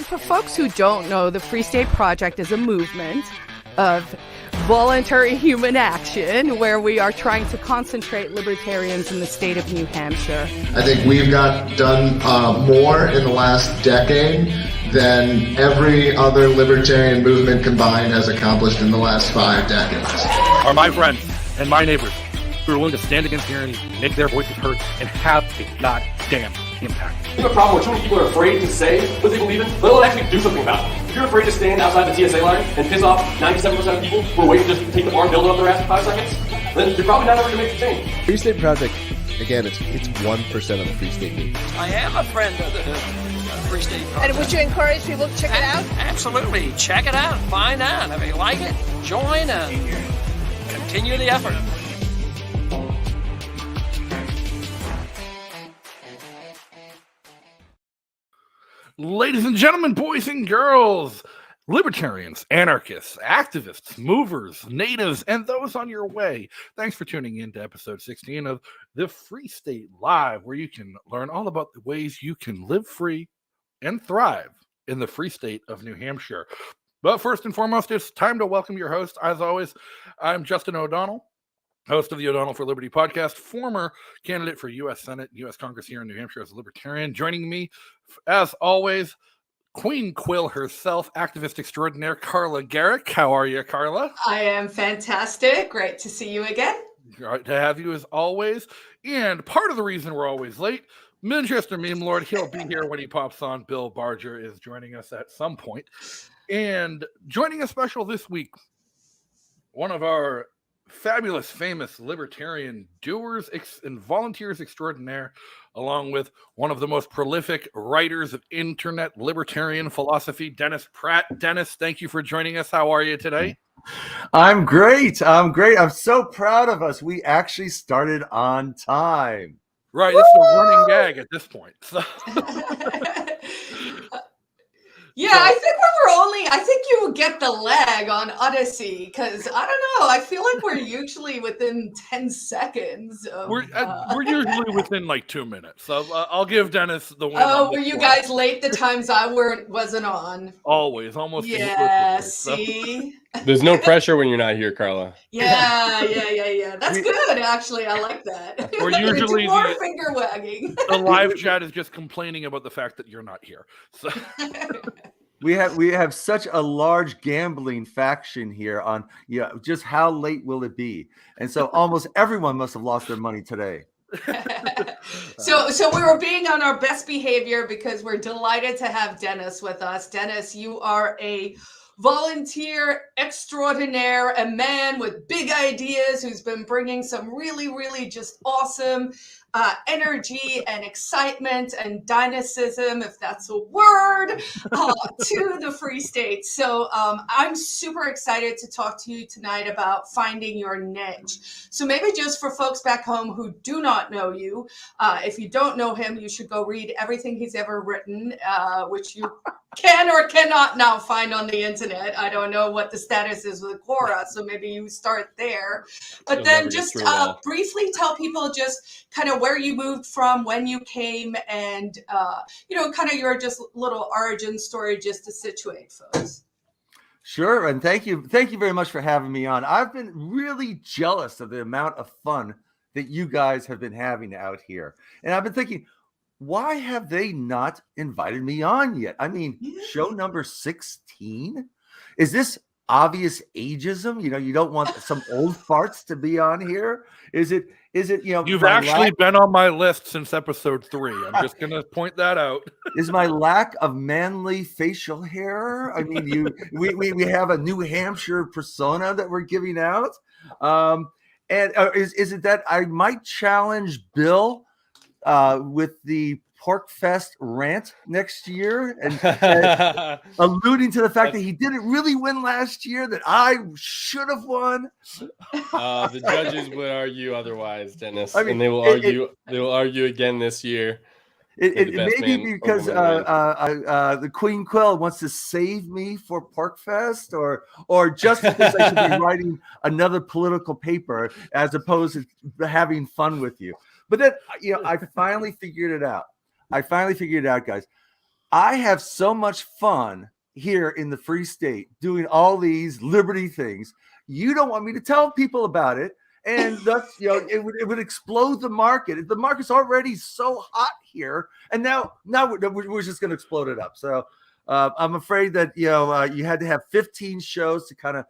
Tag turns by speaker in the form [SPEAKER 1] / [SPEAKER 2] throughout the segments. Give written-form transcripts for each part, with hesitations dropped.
[SPEAKER 1] For folks who don't know, the Free State Project is a movement of voluntary human action where we are trying to concentrate libertarians in the state of New Hampshire.
[SPEAKER 2] I think we've done more in the last decade than every other libertarian movement combined has accomplished in the last 5 decades.
[SPEAKER 3] Are my friends and my neighbors who are willing to stand against tyranny, make their voices heard, and have a goddamn impact.
[SPEAKER 4] We have a problem where too many people are afraid to say what they believe in, let alone actually do something about it. If you're afraid to stand outside the TSA line and piss off 97% of people who are waiting to just take the farm building up their ass in 5 seconds, then you're probably not ever going to make the change.
[SPEAKER 5] Free State Project, again, it's 1% of the Free State movement.
[SPEAKER 6] I am a friend of the Free State Project.
[SPEAKER 7] And would you encourage people to check it out?
[SPEAKER 6] Absolutely. Check it out. Find out. If you like it, join and continue the effort.
[SPEAKER 3] Ladies and gentlemen, boys and girls, libertarians, anarchists, activists, movers, natives, and those on your way. Thanks for tuning in to episode 16 of the Free State Live, where you can learn all about the ways you can live free and thrive in the free state of New Hampshire. But first and foremost, it's time to welcome your host. As always, I'm Justin O'Donnell, host of the O'Donnell for Liberty podcast, former candidate for U.S. Senate, U.S. Congress here in New Hampshire as a libertarian. Joining me, as always, Queen Quill herself, activist extraordinaire, Carla Garrick. How are you, Carla?
[SPEAKER 7] I am fantastic. Great to see you again.
[SPEAKER 3] Great to have you as always. And part of the reason we're always late, Manchester Meme Lord, he'll be here when he pops on. Bill Barger is joining us at some point. And joining us special this week, one of our fabulous, famous libertarian doers and volunteers extraordinaire, along with one of the most prolific writers of internet libertarian philosophy, Dennis Pratt. Dennis, thank you for joining us. How are you today?
[SPEAKER 8] I'm great. I'm so proud of us. We actually started on time.
[SPEAKER 3] Right, it's the running gag at this point. So.
[SPEAKER 7] Yeah, I think you will get the lag on Odyssey because I don't know. I feel like we're usually within 10 seconds.
[SPEAKER 3] We're usually within like 2 minutes. So I'll give Dennis the win.
[SPEAKER 7] Oh, were you guys late the times I wasn't on?
[SPEAKER 3] Always, almost.
[SPEAKER 7] Yeah, see?
[SPEAKER 5] There's no pressure when you're not here, Carla.
[SPEAKER 7] Yeah. That's good, actually. I like that.
[SPEAKER 3] Or usually
[SPEAKER 7] more finger wagging.
[SPEAKER 3] The live chat is just complaining about the fact that you're not here. So.
[SPEAKER 8] We have such a large gambling faction here on just how late will it be, and so almost everyone must have lost their money today.
[SPEAKER 7] So we were being on our best behavior because we're delighted to have Dennis with us. Dennis, you are a volunteer extraordinaire, a man with big ideas who's been bringing some really, really just awesome energy and excitement and dynamism, if that's a word, to the Free State. So I'm super excited to talk to you tonight about finding your niche. So maybe just for folks back home who do not know you, if you don't know him, you should go read everything he's ever written, which you can or cannot now find on the internet. I don't know what the status is with Quora, so maybe you start there. But then just briefly tell people just kind of where you moved from, when you came, and kind of your just little origin story just to situate folks.
[SPEAKER 8] Sure, and thank you very much for having me on. I've been really jealous of the amount of fun that you guys have been having out here, and I've been thinking, why have they not invited me on yet? I mean, show number 16? Is this obvious ageism? You don't want some old farts to be on here? Is it
[SPEAKER 3] You've actually been on my list since episode 3. I'm just going to point that out.
[SPEAKER 8] Is my lack of manly facial hair? I mean, we have a New Hampshire persona that we're giving out. And is it that I might challenge Bill with the PorkFest rant next year, and alluding to the fact that he didn't really win last year, that I should have won.
[SPEAKER 5] The judges would argue otherwise, Dennis,
[SPEAKER 8] I mean,
[SPEAKER 5] and they will argue again this year.
[SPEAKER 8] It may be because the Queen Quill wants to save me for PorkFest, or just because I should be writing another political paper as opposed to having fun with you. But then, I finally figured it out. Guys. I have so much fun here in the Free State doing all these liberty things. You don't want me to tell people about it. And thus, it would explode the market. The market's already so hot here. And now we're just going to explode it up. So I'm afraid that, you had to have 15 shows to kind of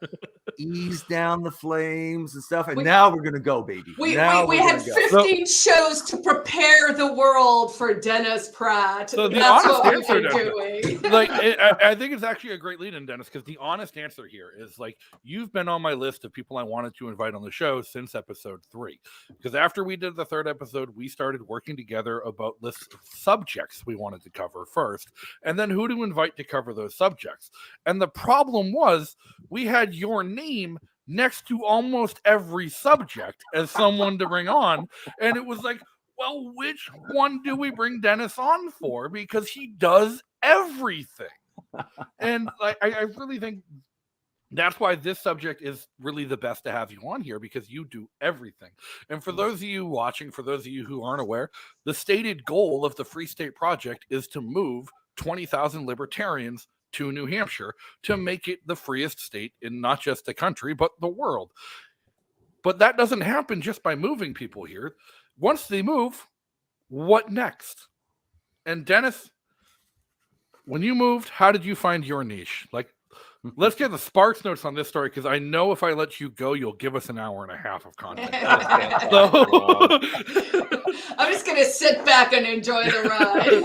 [SPEAKER 8] ease down the flames and stuff. And now we're going to go, baby.
[SPEAKER 7] We had 15 shows to prepare the world for Dennis Pratt.
[SPEAKER 3] So
[SPEAKER 7] that's what we've been doing.
[SPEAKER 3] I think it's actually a great lead-in, Dennis, because the honest answer here is you've been on my list of people I wanted to invite on the show since episode 3. Because after we did the 3rd episode, we started working together about lists of subjects we wanted to cover first, and then who to invite to cover those subjects. And the problem was we had your name next to almost every subject as someone to bring on, and it was well, which one do we bring Dennis on for, because he does everything. And I really think that's why this subject is really the best to have you on here, because you do everything. And for those of you watching, for those of you who aren't aware, the stated goal of the Free State Project is to move 20,000 libertarians to New Hampshire to make it the freest state in not just the country, but the world. But that doesn't happen just by moving people here. Once they move, what next? And Dennis, when you moved, how did you find your niche? Let's get the Sparks notes on this story, because I know if I let you go, you'll give us an hour and a half of content.
[SPEAKER 7] I'm just going to sit back and enjoy the ride.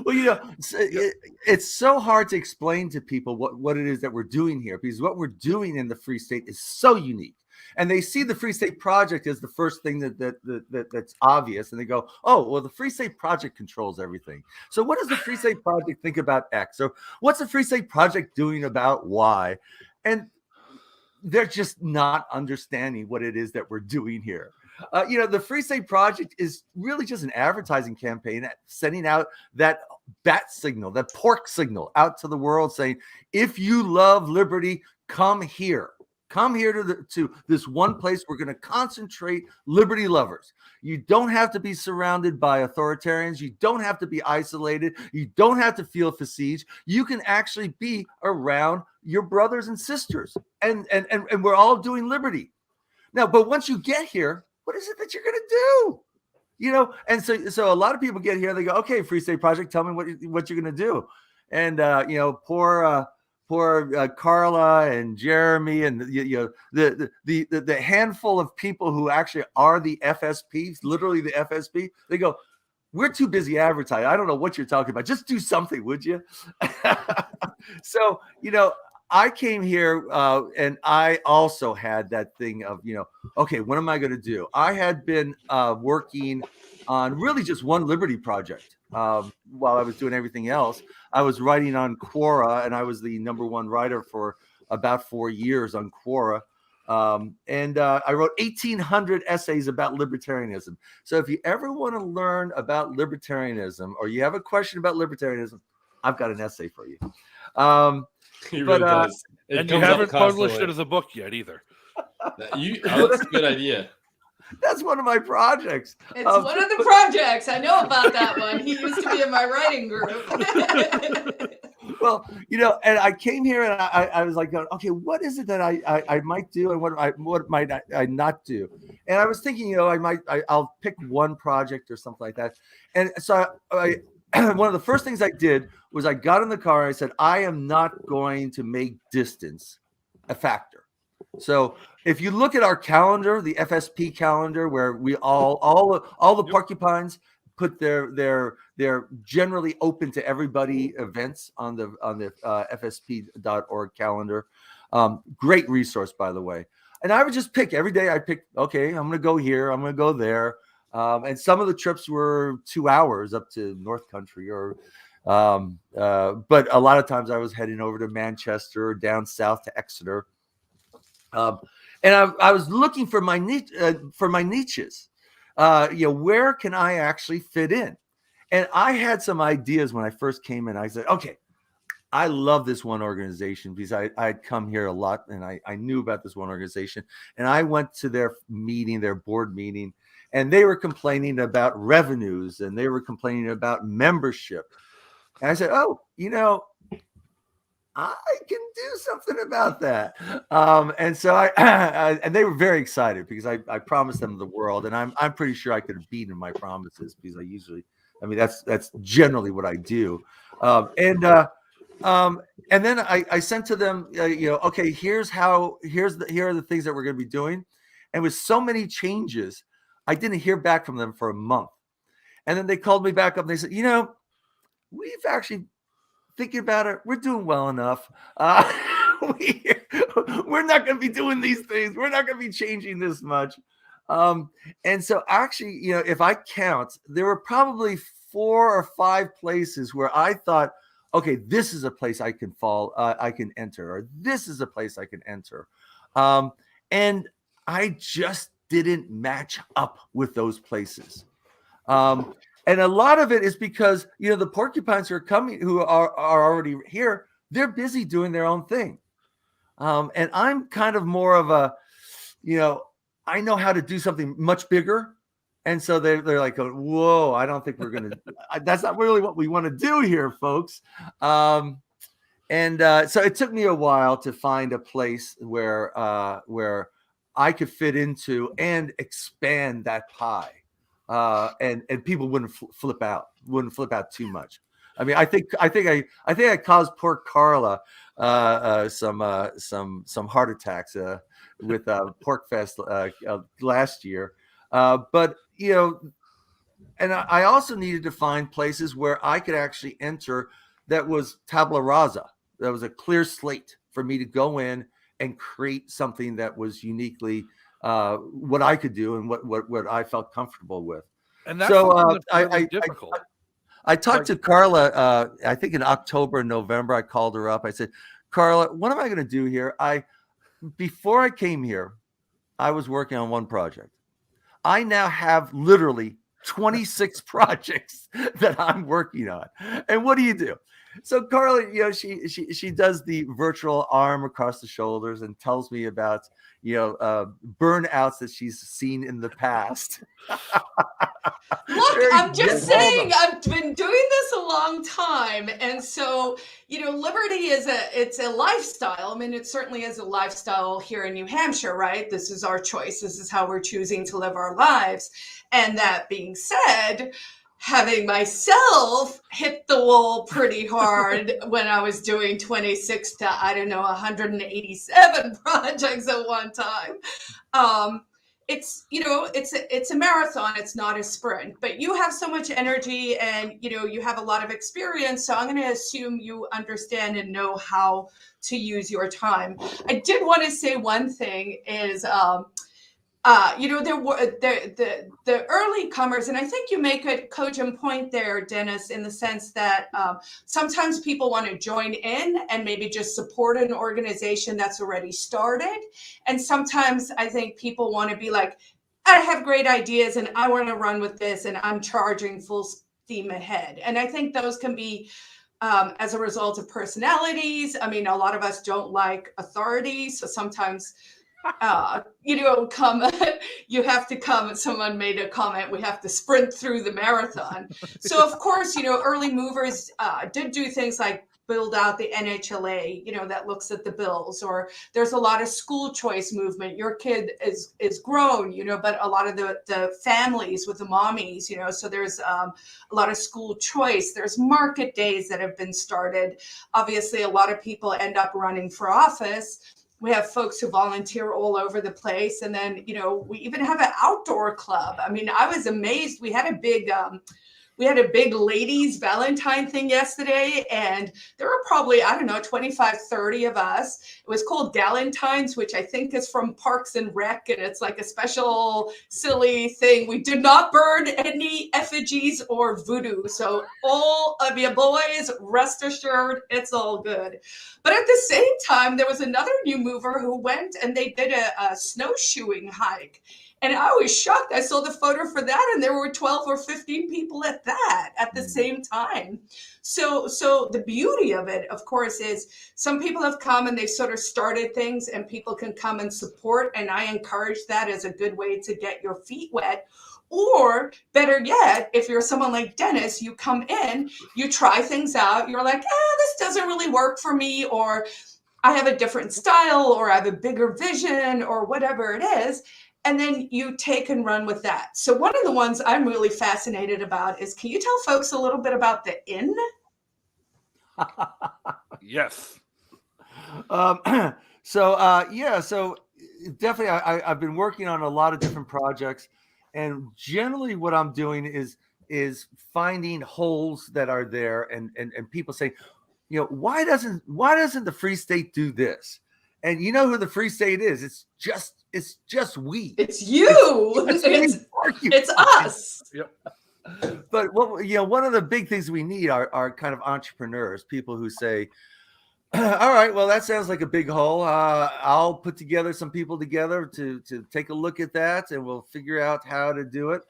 [SPEAKER 8] Well, it's so hard to explain to people what it is that we're doing here, because what we're doing in the Free State is so unique. And they see the Free State Project as the first thing that's obvious. And they go, oh, well, the Free State Project controls everything. So what does the Free State Project think about X? Or what's the Free State Project doing about Y? And they're just not understanding what it is that we're doing here. The Free State Project is really just an advertising campaign sending out that bat signal, that pork signal out to the world saying, if you love liberty, come here. Come here to this one place. We're going to concentrate liberty lovers. You don't have to be surrounded by authoritarians. You don't have to be isolated. You don't have to feel besieged. You can actually be around your brothers and sisters. And we're all doing liberty. Now, but once you get here, what is it that you're going to do? And so a lot of people get here. They go, okay, Free State Project, tell me what you're going to do. And, poor Carla and Jeremy and the handful of people who actually are the FSP, literally the FSP, they go, we're too busy advertising. I don't know what you're talking about. Just do something, would you? So, I came here and I also had that thing of, okay, what am I going to do? I had been working on really just one liberty project while I was doing everything else. I was writing on Quora, and I was the #1 writer for about 4 years on Quora. And I wrote 1,800 essays about libertarianism. So if you ever want to learn about libertarianism, or you have a question about libertarianism, I've got an essay for you.
[SPEAKER 5] He really does.
[SPEAKER 3] And you haven't published it as a book yet either.
[SPEAKER 5] That's a good idea.
[SPEAKER 8] That's one of my projects.
[SPEAKER 7] It's one of the projects. I know about that one. He used to be in my writing group.
[SPEAKER 8] Well, and I came here and I was like, okay, what is it that I might do, and what might I not do? And I was thinking, I'll pick one project or something like that. And so I one of the first things I did was I got in the car and I said, I am not going to make distance a factor. So if you look at our calendar, the FSP calendar, where we all the porcupines put their generally open to everybody events on the FSP.org calendar. Great resource, by the way. And I would just pick every day. I picked, okay, I'm going to go here. I'm going to go there. And some of the trips were 2 hours up to North Country, but a lot of times I was heading over to Manchester or down south to Exeter. And I was looking for my niches. Where can I actually fit in? And I had some ideas when I first came in. I said, okay, I love this one organization, because I'd come here a lot and I knew about this one organization. And I went to their board meeting, and they were complaining about revenues and they were complaining about membership. And I said, oh, I can do something about that. And so and they were very excited because I promised them the world, and I'm pretty sure I could have beaten my promises because that's generally what I do. And then I sent to them, okay, here are the things that we're going to be doing. And with so many changes, I didn't hear back from them for a month. And then they called me back up and they said, we've actually thinking about it, we're doing well enough. We're not going to be doing these things. We're not going to be changing this much. And so actually, if I count, there were probably 4 or 5 places where I thought, okay, this is a place I can I can enter, or this is a place I can enter. And I just didn't match up with those places. And a lot of it is because, the porcupines who are coming, who are already here, they're busy doing their own thing. And I'm kind of more of a, I know how to do something much bigger. And so they're like, whoa, I don't think we're going to, that's not really what we want to do here, folks. So it took me a while to find a place where I could fit into and expand that pie. And people wouldn't flip out too much. I mean, I think I caused poor Carla some heart attacks with PorkFest last year. But and I also needed to find places where I could actually enter that was tabula rasa, that was a clear slate for me to go in and create something that was uniquely what I could do and what I felt comfortable with.
[SPEAKER 3] And that's really difficult.
[SPEAKER 8] I talked to Carla, I think in October and November. I called her up. I said, Carla, what am I going to do here? Before I came here, I was working on one project. I now have literally 26 projects that I'm working on. And what do? So Carla, she does the virtual arm across the shoulders and tells me about, burnouts that she's seen in the past.
[SPEAKER 7] Look, I'm just saying, I've been doing this a long time. And so, liberty it's a lifestyle. I mean, it certainly is a lifestyle here in New Hampshire, right? This is our choice. This is how we're choosing to live our lives. And that being said, having myself hit the wall pretty hard when I was doing 26 to, 187 projects at one time. It's a marathon. It's not a sprint, but you have so much energy and, you have a lot of experience. So I'm going to assume you understand and know how to use your time. I did want to say one thing is, there were the early comers, and I think you make a cogent point there, Dennis, in the sense that sometimes people want to join in and maybe just support an organization that's already started. And sometimes I think people want to be like, I have great ideas and I want to run with this and I'm charging full steam ahead. And I think those can be as a result of personalities. I mean, a lot of us don't like authority. So sometimes you have to come. Someone made a comment, we have to sprint through the marathon. So of course, early movers did do things like build out the NHLA, that looks at the bills, or there's a lot of school choice movement. Your kid is grown, but a lot of the families with the mommies, so there's a lot of school choice. There's market days that have been started. Obviously, a lot of people end up running for office. We have folks who volunteer all over the place. And then, we even have an outdoor club. I mean, I was amazed. We had a big ladies Valentine thing yesterday, and there were probably, 25, 30 of us. It was called Galentine's, which I think is from Parks and Rec, and it's like a special silly thing. We did not burn any effigies or voodoo. So all of you boys, rest assured, it's all good. But at the same time, there was another new mover who went and they did a snowshoeing hike. And I was shocked. I saw the photo for that, and there were 12 or 15 people at the same time. So the beauty of it, of course, is some people have come and they've sort of started things, and people can come and support. And I encourage that as a good way to get your feet wet. Or better yet, if you're someone like Dennis, you come in, you try things out, you're like, this doesn't really work for me, or I have a different style, or I have a bigger vision, or whatever it is. And then you take and run with that. So one of the ones I'm really fascinated about is, can you tell folks a little bit about the Inn?
[SPEAKER 3] Yes.
[SPEAKER 8] So definitely I've been working on a lot of different projects, and generally what I'm doing is finding holes that are there, and people say, why doesn't the Free State do this? And you know who the Free State is? It's just we.
[SPEAKER 7] It's you. It's us.
[SPEAKER 3] Yep.
[SPEAKER 8] But one of the big things we need are kind of entrepreneurs, people who say, all right, well, that sounds like a big hole. I'll put together some people together to take a look at that, and we'll figure out how to do it.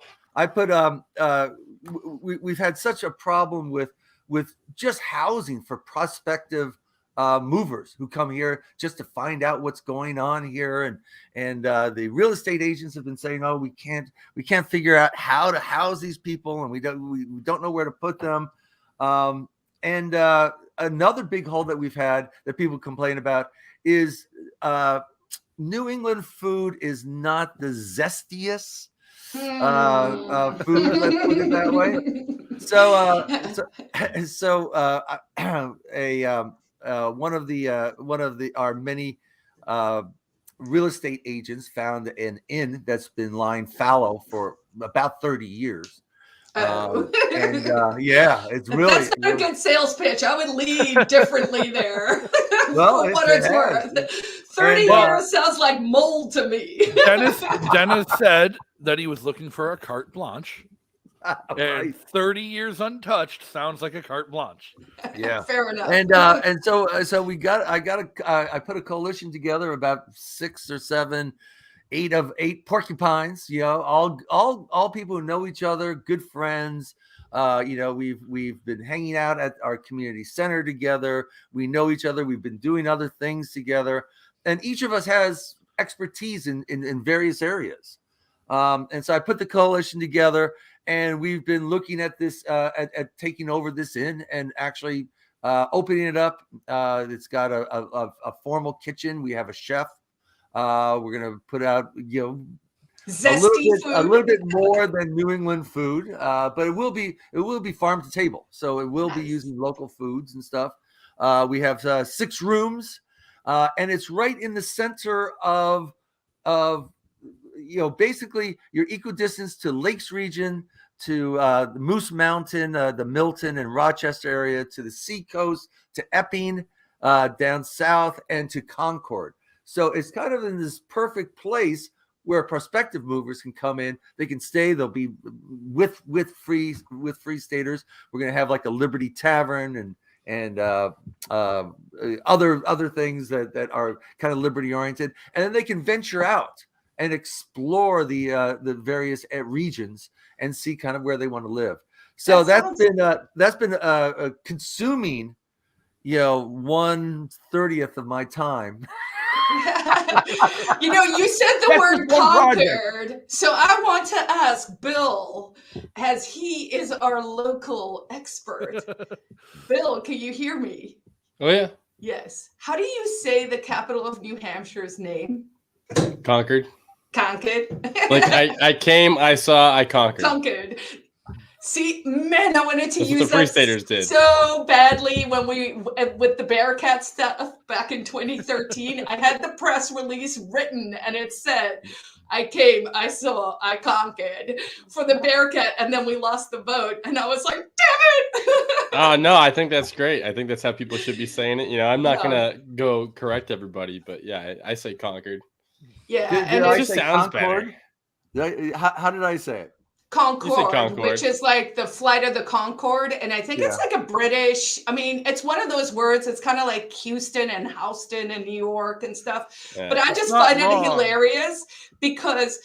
[SPEAKER 8] We've had such a problem with just housing for prospective movers who come here just to find out what's going on here, and the real estate agents have been saying, oh, we can't figure out how to house these people, and we don't know where to put them. Another big hole that we've had that people complain about is New England food is not the zestiest food, let's put it that way. One of our many real estate agents found an inn that's been lying fallow for about 30 years. It's really,
[SPEAKER 7] that's not a good sales pitch. I would lead differently there.
[SPEAKER 8] Well,
[SPEAKER 7] what it's worth. 30 years sounds like mold to me.
[SPEAKER 3] Dennis said that he was looking for a carte blanche.
[SPEAKER 8] Right.
[SPEAKER 3] And 30 years untouched sounds like a carte blanche.
[SPEAKER 8] Yeah,
[SPEAKER 7] fair enough.
[SPEAKER 8] So I put a coalition together, about 6 or 7, 8 porcupines. All people who know each other, good friends. We've been hanging out at our community center together. We know each other. We've been doing other things together, and each of us has expertise in various areas. And so I put the coalition together. And we've been looking at this, at taking over this inn and actually opening it up. It's got a formal kitchen. We have a chef. We're going to put out, a little bit more than New England food, but it will be farm to table. So it will be using local foods and stuff. We have 6 rooms, and it's right in the center of basically your equidistance to Lakes Region, to the Moose Mountain, the Milton and Rochester area, to the Seacoast, to Epping, down south, and to Concord. So it's kind of in this perfect place where prospective movers can come in. They can stay. They'll be with free staters. We're going to have like a Liberty Tavern and other things that are kind of liberty oriented, and then they can venture out and explore the various regions and see kind of where they want to live. So that's been consuming, 1/30 of my time.
[SPEAKER 7] You said the word Concord, so I want to ask Bill, as he is our local expert. Bill, can you hear me?
[SPEAKER 5] Oh yeah.
[SPEAKER 7] Yes. How do you say the capital of New Hampshire's name?
[SPEAKER 5] Concord.
[SPEAKER 7] Like
[SPEAKER 5] I came, I saw, I conquered.
[SPEAKER 7] Concord. See, man, I wanted to
[SPEAKER 5] That's
[SPEAKER 7] use
[SPEAKER 5] what the Free
[SPEAKER 7] that
[SPEAKER 5] Staters did
[SPEAKER 7] so badly when with the Bearcat stuff back in 2013. I had the press release written, and it said, "I came, I saw, I conquered" for the Bearcat, and then we lost the vote, and I was like, "Damn it!"
[SPEAKER 5] Oh no, I think that's great. I think that's how people should be saying it. I'm not gonna go correct everybody, but yeah, I say conquered.
[SPEAKER 7] Yeah,
[SPEAKER 8] Did
[SPEAKER 7] and
[SPEAKER 8] I
[SPEAKER 5] it just
[SPEAKER 8] say
[SPEAKER 5] sounds
[SPEAKER 8] Concord?
[SPEAKER 5] better.
[SPEAKER 8] How did I say it?
[SPEAKER 5] Concord.
[SPEAKER 7] which is like the flight of the Concord. And I think it's like a British, I mean, it's one of those words. It's kind of like Houston and Houston and New York and stuff.
[SPEAKER 5] Yeah.
[SPEAKER 7] But I just
[SPEAKER 3] not
[SPEAKER 7] find it
[SPEAKER 3] wrong.
[SPEAKER 7] hilarious because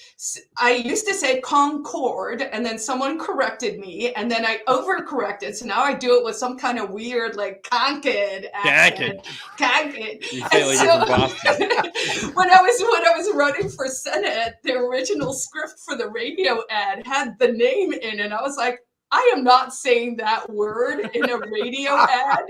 [SPEAKER 7] I used to say Concord and then someone corrected me and then I overcorrected. So now I do it with some kind of weird like Concord accent. Concord.
[SPEAKER 5] You say like you're from Boston.
[SPEAKER 7] when I was running for Senate, the original script for the radio ad had the name in, and I was like, I am not saying that word in a radio ad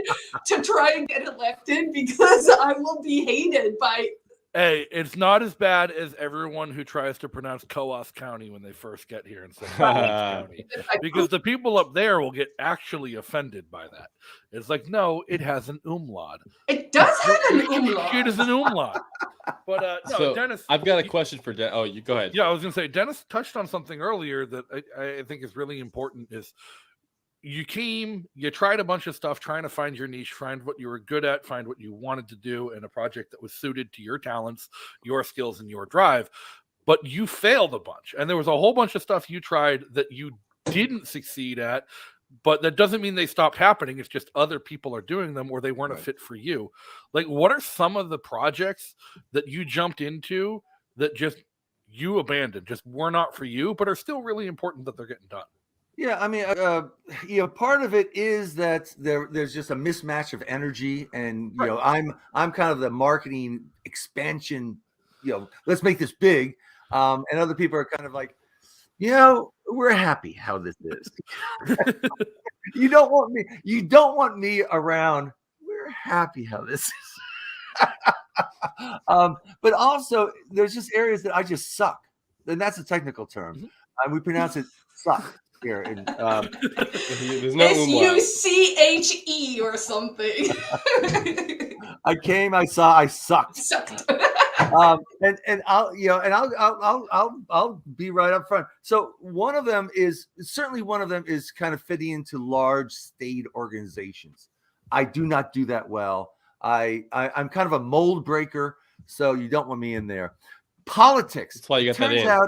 [SPEAKER 7] to try and get elected because I will be hated by.
[SPEAKER 3] Hey, it's not as bad as everyone who tries to pronounce Coos County when they first get here and say County, because the people up there will get actually offended by that. It's like, no, it has an umlaut.
[SPEAKER 7] It does have an umlaut.
[SPEAKER 3] It is an umlaut. But no,
[SPEAKER 5] So
[SPEAKER 3] Dennis,
[SPEAKER 5] I've got a question for Dennis. Oh, you go ahead.
[SPEAKER 3] Yeah, I was going to say, Dennis touched on something earlier that I think is really important. Is you tried a bunch of stuff trying to find your niche, find what you were good at, find what you wanted to do in a project that was suited to your talents, your skills, and your drive. But you failed a bunch. And there was a whole bunch of stuff you tried that you didn't succeed at, but that doesn't mean they stopped happening. It's just other people are doing them or they weren't a fit for you. Like, what are some of the projects that you jumped into that just you abandoned, just were not for you, but are still really important that they're getting done?
[SPEAKER 8] Yeah, I mean, part of it is that there's just a mismatch of energy, and I'm kind of the marketing expansion. Let's make this big, and other people are kind of like, we're happy how this is. You don't want me around. We're happy how this is. But also, there's just areas that I just suck, and that's a technical term. We pronounce it suck. Here
[SPEAKER 5] there's no
[SPEAKER 7] SUCHE or something.
[SPEAKER 8] I saw, I sucked. And I'll be right up front. So one of them is kind of fitting into large state organizations. I do not do that well. I'm kind of a mold breaker, so you don't want me in there. Politics.
[SPEAKER 5] That's why you got that in.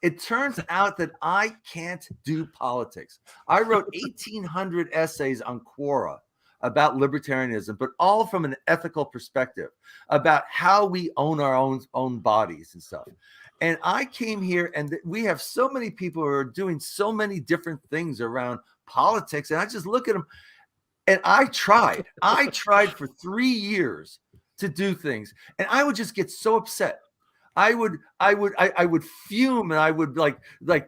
[SPEAKER 8] It turns out that I can't do politics. I wrote 1,800 essays on Quora about libertarianism, but all from an ethical perspective about how we own our own bodies and stuff. And I came here, and we have so many people who are doing so many different things around politics, and I just look at them, and I tried for 3 years to do things, and I would just get so upset. I would fume, and I would like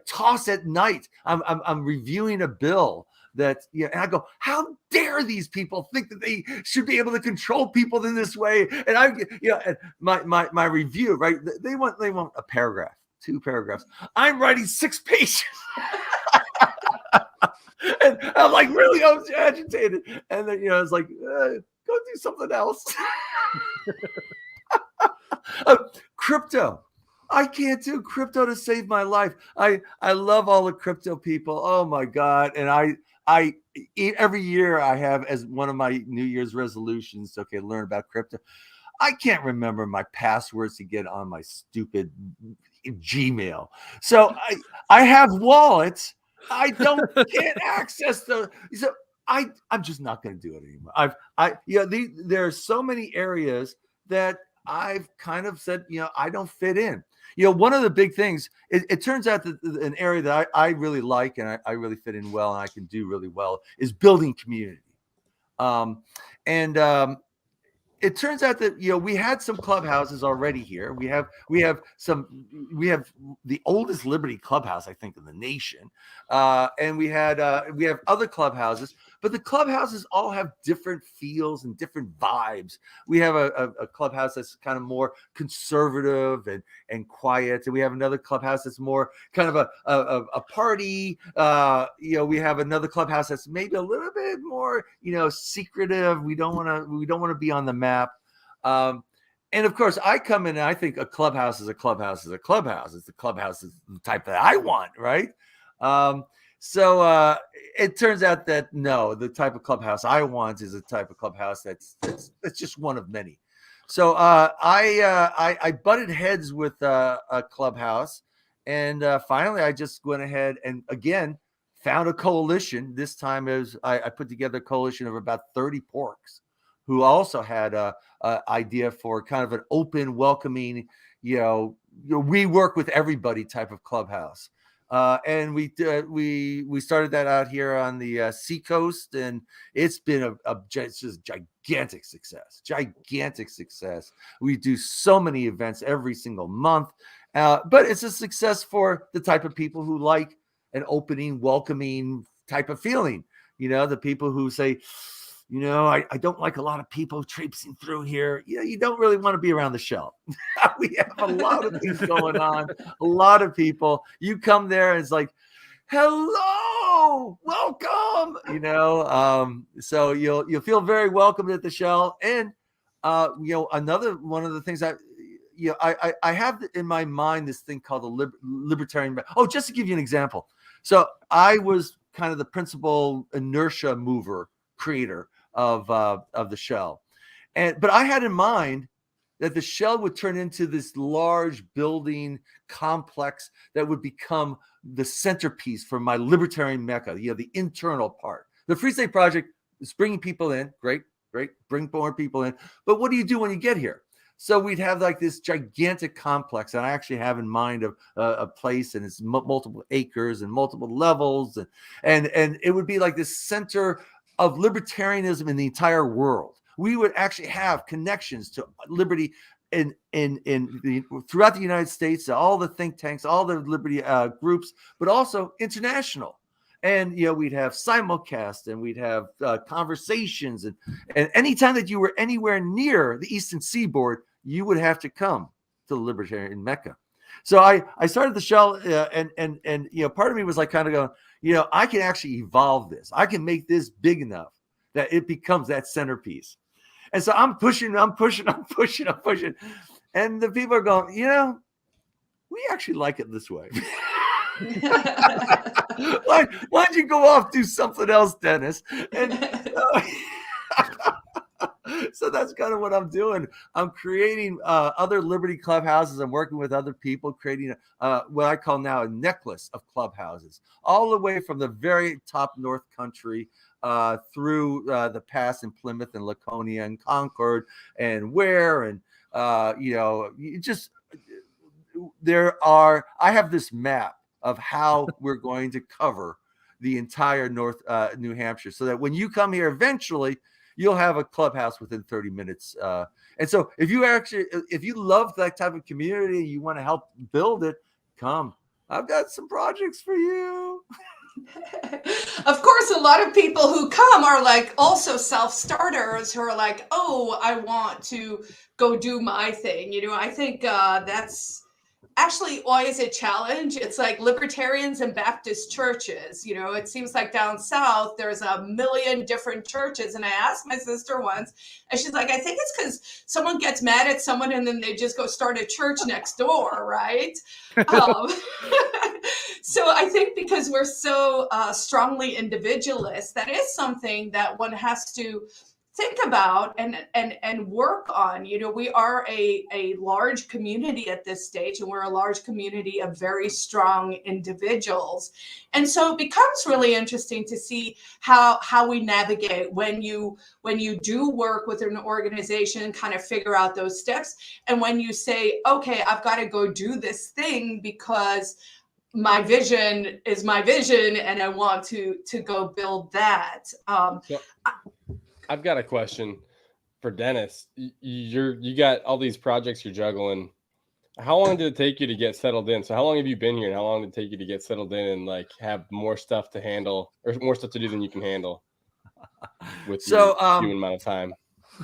[SPEAKER 8] toss at night. I'm reviewing a bill that, and I go, how dare these people think that they should be able to control people in this way? And and my review, right? They want a paragraph, 2 paragraphs. I'm writing 6 pages. And I'm like really agitated. And then, it's like, go do something else. Crypto. I can't do crypto to save my life. I love all the crypto people. Oh my God. And I every year I have as one of my New Year's resolutions, learn about crypto. I can't remember my passwords to get on my stupid Gmail. So I have wallets. I can't access the. So I'm just not going to do it anymore. There are so many areas that I've kind of said, I don't fit in. One of the big things, it turns out that an area that I really like and I really fit in well and I can do really well is building community. It turns out that we had some clubhouses already here. We have the oldest Liberty clubhouse, I think, in the nation, and we have other clubhouses. But the clubhouses all have different feels and different vibes. We have a clubhouse that's kind of more conservative and quiet, and we have another clubhouse that's more kind of a party. We have another clubhouse that's maybe a little bit more secretive. We don't want to be on the map. And of course, I come in and I think a clubhouse is a clubhouse is a clubhouse. It's the clubhouse is the type that I want, right? So it turns out that no, the type of clubhouse I want is a type of clubhouse that's just one of many. So I butted heads with a clubhouse, And finally, I just went ahead and again found a coalition. This time I put together a coalition of about 30 porks who also had a idea for kind of an open, welcoming, we work with everybody type of clubhouse. And we started that out here on the seacoast, and it's been just gigantic success. We do so many events every single month, but it's a success for the type of people who like an opening, welcoming type of feeling. The people who say, I don't like a lot of people traipsing through here. You don't really want to be around the shell. We have a lot of things going on. A lot of people. You come there and it's like, hello, welcome. So you'll feel very welcomed at the shell. And another one of the things I have in my mind this thing called the libertarian. Oh, just to give you an example. So I was kind of the principal inertia mover creator of the shell, but I had in mind that the shell would turn into this large building complex that would become the centerpiece for my libertarian mecca. The internal part. The Free State Project is bringing people in. Great, bring more people in. But what do you do when you get here? So we'd have like this gigantic complex, and I actually have in mind a place, and it's multiple acres and multiple levels, and it would be like this center of libertarianism in the entire world. We would actually have connections to liberty throughout the United States, all the think tanks, all the liberty groups, but also international. And we'd have simulcast, and we'd have conversations, and anytime that you were anywhere near the Eastern Seaboard, you would have to come to the libertarian mecca. So I started the shell, and part of me was like kind of going, I can actually evolve this. I can make this big enough that it becomes that centerpiece. And so I'm pushing. And the people are going, we actually like it this way. Why don't you go off, do something else, Dennis? And so that's kind of what I'm doing. I'm creating other Liberty clubhouses. I'm working with other people, creating what I call now a necklace of clubhouses, all the way from the very top North Country through the pass in Plymouth and Laconia and Concord and Weare, and I have this map of how we're going to cover the entire North New Hampshire, so that when you come here eventually, you'll have a clubhouse within 30 minutes. And so if you love that type of community and you want to help build it, come. I've got some projects for you.
[SPEAKER 7] Of course, a lot of people who come are like also self-starters who are like, oh, I want to go do my thing. I think that's actually always a challenge. It's like libertarians and Baptist churches. It seems like down south there's a million different churches. And I asked my sister once, and she's like, I think it's because someone gets mad at someone and then they just go start a church next door, right? So I think because we're so strongly individualist, that is something that one has to think about and work on. We are a large community at this stage, and we're a large community of very strong individuals. And so it becomes really interesting to see how we navigate when you do work with an organization and kind of figure out those steps. And when you say, okay, I've got to go do this thing because my vision is my vision and I want to go build that.
[SPEAKER 5] I've got a question for Dennis. You got all these projects you're juggling. How long did it take you to get settled in? So how long have you been here, and how long did it take you to get settled in and like have more stuff to handle, or more stuff to do than you can handle with your few amount of time?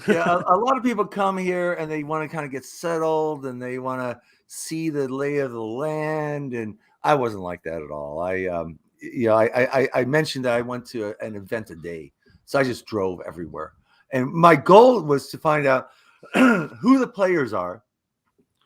[SPEAKER 8] Yeah, a lot of people come here and they want to kind of get settled and they want to see the lay of the land, and I wasn't like that at all. I mentioned that I went to an event a day. So I just drove everywhere. And my goal was to find out who the players are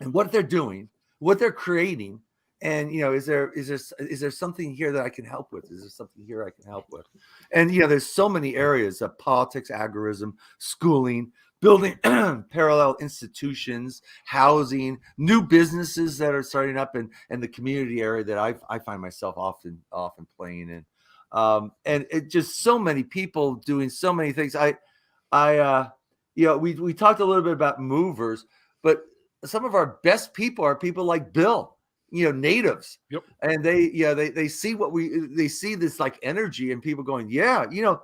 [SPEAKER 8] and what they're doing, what they're creating. And, is there something here that I can help with? Is there something here I can help with? And, there's so many areas of politics, agorism, schooling, building parallel institutions, housing, new businesses that are starting up in the community area that I find myself often playing in. And it just so many people doing so many things. We talked a little bit about movers, but some of our best people are people like Bill, natives.
[SPEAKER 3] Yep.
[SPEAKER 8] And they see they see this like energy and people going, yeah, do you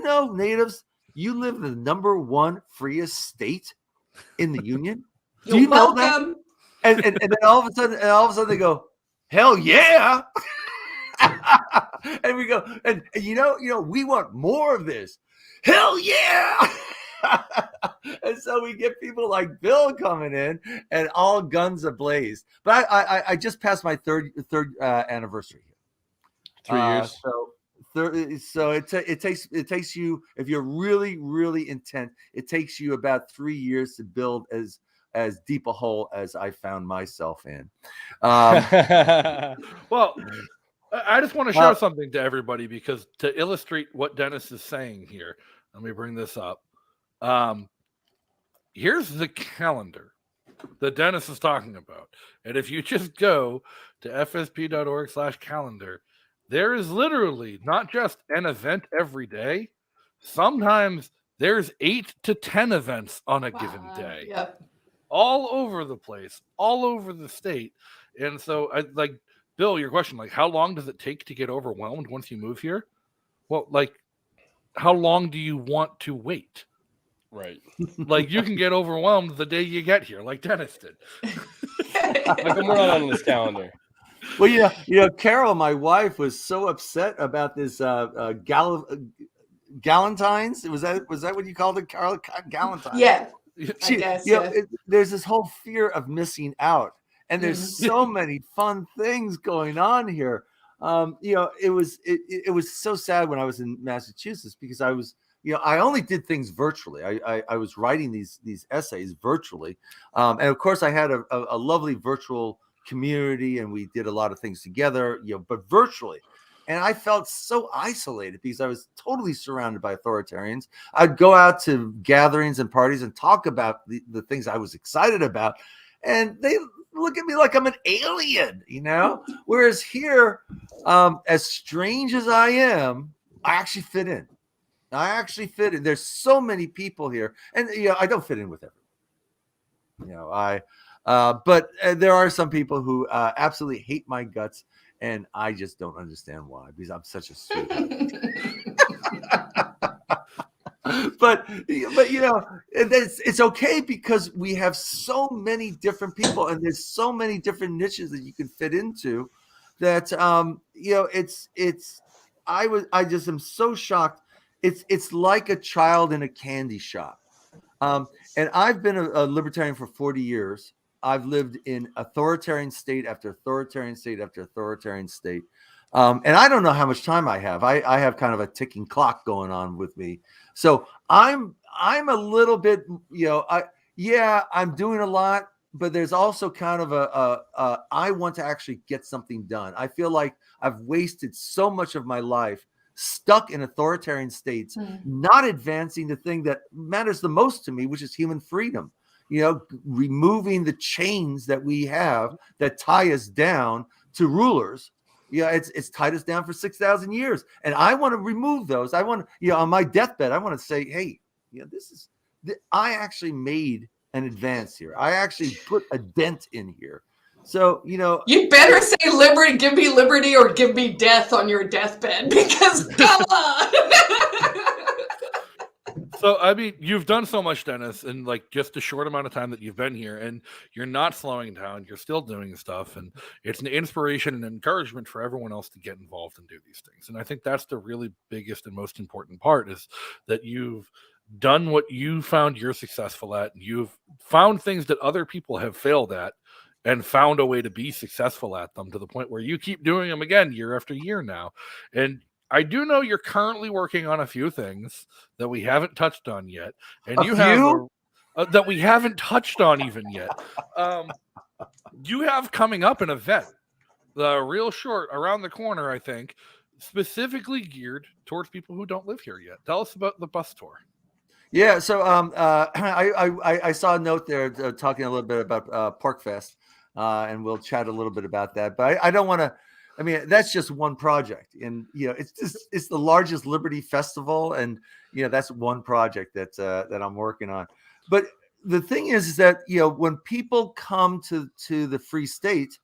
[SPEAKER 8] know, natives, you live in the number one freest state in the union? Do you know that? And then all of a sudden they go, hell yeah. And we go, and we want more of this. Hell yeah. And so we get people like Bill coming in and all guns ablaze. But I just passed my third anniversary here.
[SPEAKER 5] 3 years.
[SPEAKER 8] So it takes you, if you're really, really intent, it takes you about 3 years to build as deep a hole as I found myself in.
[SPEAKER 3] Well, I just want to show something to everybody, because to illustrate what Dennis is saying here, let me bring this up. Here's the calendar that Dennis is talking about. And if you just go to fsp.org/calendar, there is literally not just an event every day. Sometimes there's 8 to 10 events on a given day.
[SPEAKER 7] Yep.
[SPEAKER 3] All over the place, all over the state. And so, Bill, your question, how long does it take to get overwhelmed once you move here? Well, how long do you want to wait?
[SPEAKER 5] Right.
[SPEAKER 3] You can get overwhelmed the day you get here, like Dennis did.
[SPEAKER 5] I'm right on this calendar.
[SPEAKER 8] Well, Carol, my wife, was so upset about this Galentine's. Was that what you called it, Carol? Galentine's.
[SPEAKER 7] Yeah. I guess,
[SPEAKER 8] there's this whole fear of missing out, and there's so many fun things going on here. It was so sad when I was in Massachusetts, because I was, I only did things virtually. I was writing these essays virtually, and of course I had a lovely virtual community, and we did a lot of things together, but virtually. And I felt so isolated because I was totally surrounded by authoritarians. I'd go out to gatherings and parties and talk about the things I was excited about, and they look at me like I'm an alien, Whereas here, as strange as I am, I actually fit in. There's so many people here, and I don't fit in with everyone. But there are some people who absolutely hate my guts, and I just don't understand why, because I'm such a sweetheart. but it's okay, because we have so many different people, and there's so many different niches that you can fit into, that I just am so shocked. It's like a child in a candy shop. And I've been a libertarian for 40 years. I've lived in authoritarian state after authoritarian state after authoritarian state. And I don't know how much time I have. I have kind of a ticking clock going on with me. So I'm a little bit, I'm doing a lot, but there's also kind of I want to actually get something done. I feel like I've wasted so much of my life stuck in authoritarian states, not advancing the thing that matters the most to me, which is human freedom. Removing the chains that we have that tie us down to rulers. It's tied us down for 6,000 years. And I want to remove those. I want, on my deathbed, I want to say, hey, I actually made an advance here. I actually put a dent in here. So,
[SPEAKER 7] you better say liberty, give me liberty, or give me death on your deathbed, because come on.
[SPEAKER 3] So, I mean, you've done so much, Dennis, in just a short amount of time that you've been here, and you're not slowing down. You're still doing stuff, and it's an inspiration and encouragement for everyone else to get involved and do these things. And I think that's the really biggest and most important part, is that you've done what you found you're successful at. You've found things that other people have failed at, and found a way to be successful at them, to the point where you keep doing them again year after year now. And I do know you're currently working on a few things that we haven't touched on yet, and that we haven't touched on even yet. You have coming up an event, real short, around the corner, I think, specifically geared towards people who don't live here yet. Tell us about the bus tour.
[SPEAKER 8] Yeah, so I saw a note there talking a little bit about PorkFest, and we'll chat a little bit about that. But I don't want to. I mean, that's just one project, and it's the largest Liberty Festival, and that's one project that I'm working on. But the thing is that when people come to the Free State,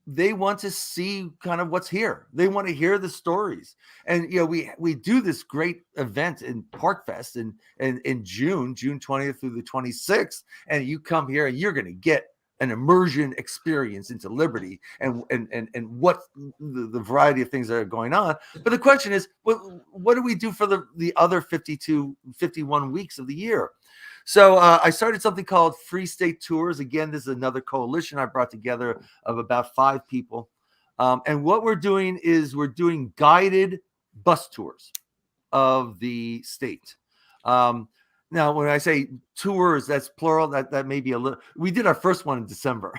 [SPEAKER 8] they want to see kind of what's here. They want to hear the stories. And we do this great event in PorkFest in June 20th through the 26th, and you come here and you're going to get an immersion experience into Liberty and what the variety of things that are going on. But the question is, what do we do for the other 51 weeks of the year? So I started something called Free State Tours. Again, this is another coalition I brought together of about 5 people. And what we're doing is we're doing guided bus tours of the state. Now, when I say tours, that's plural. That may be a little. We did our first one in December.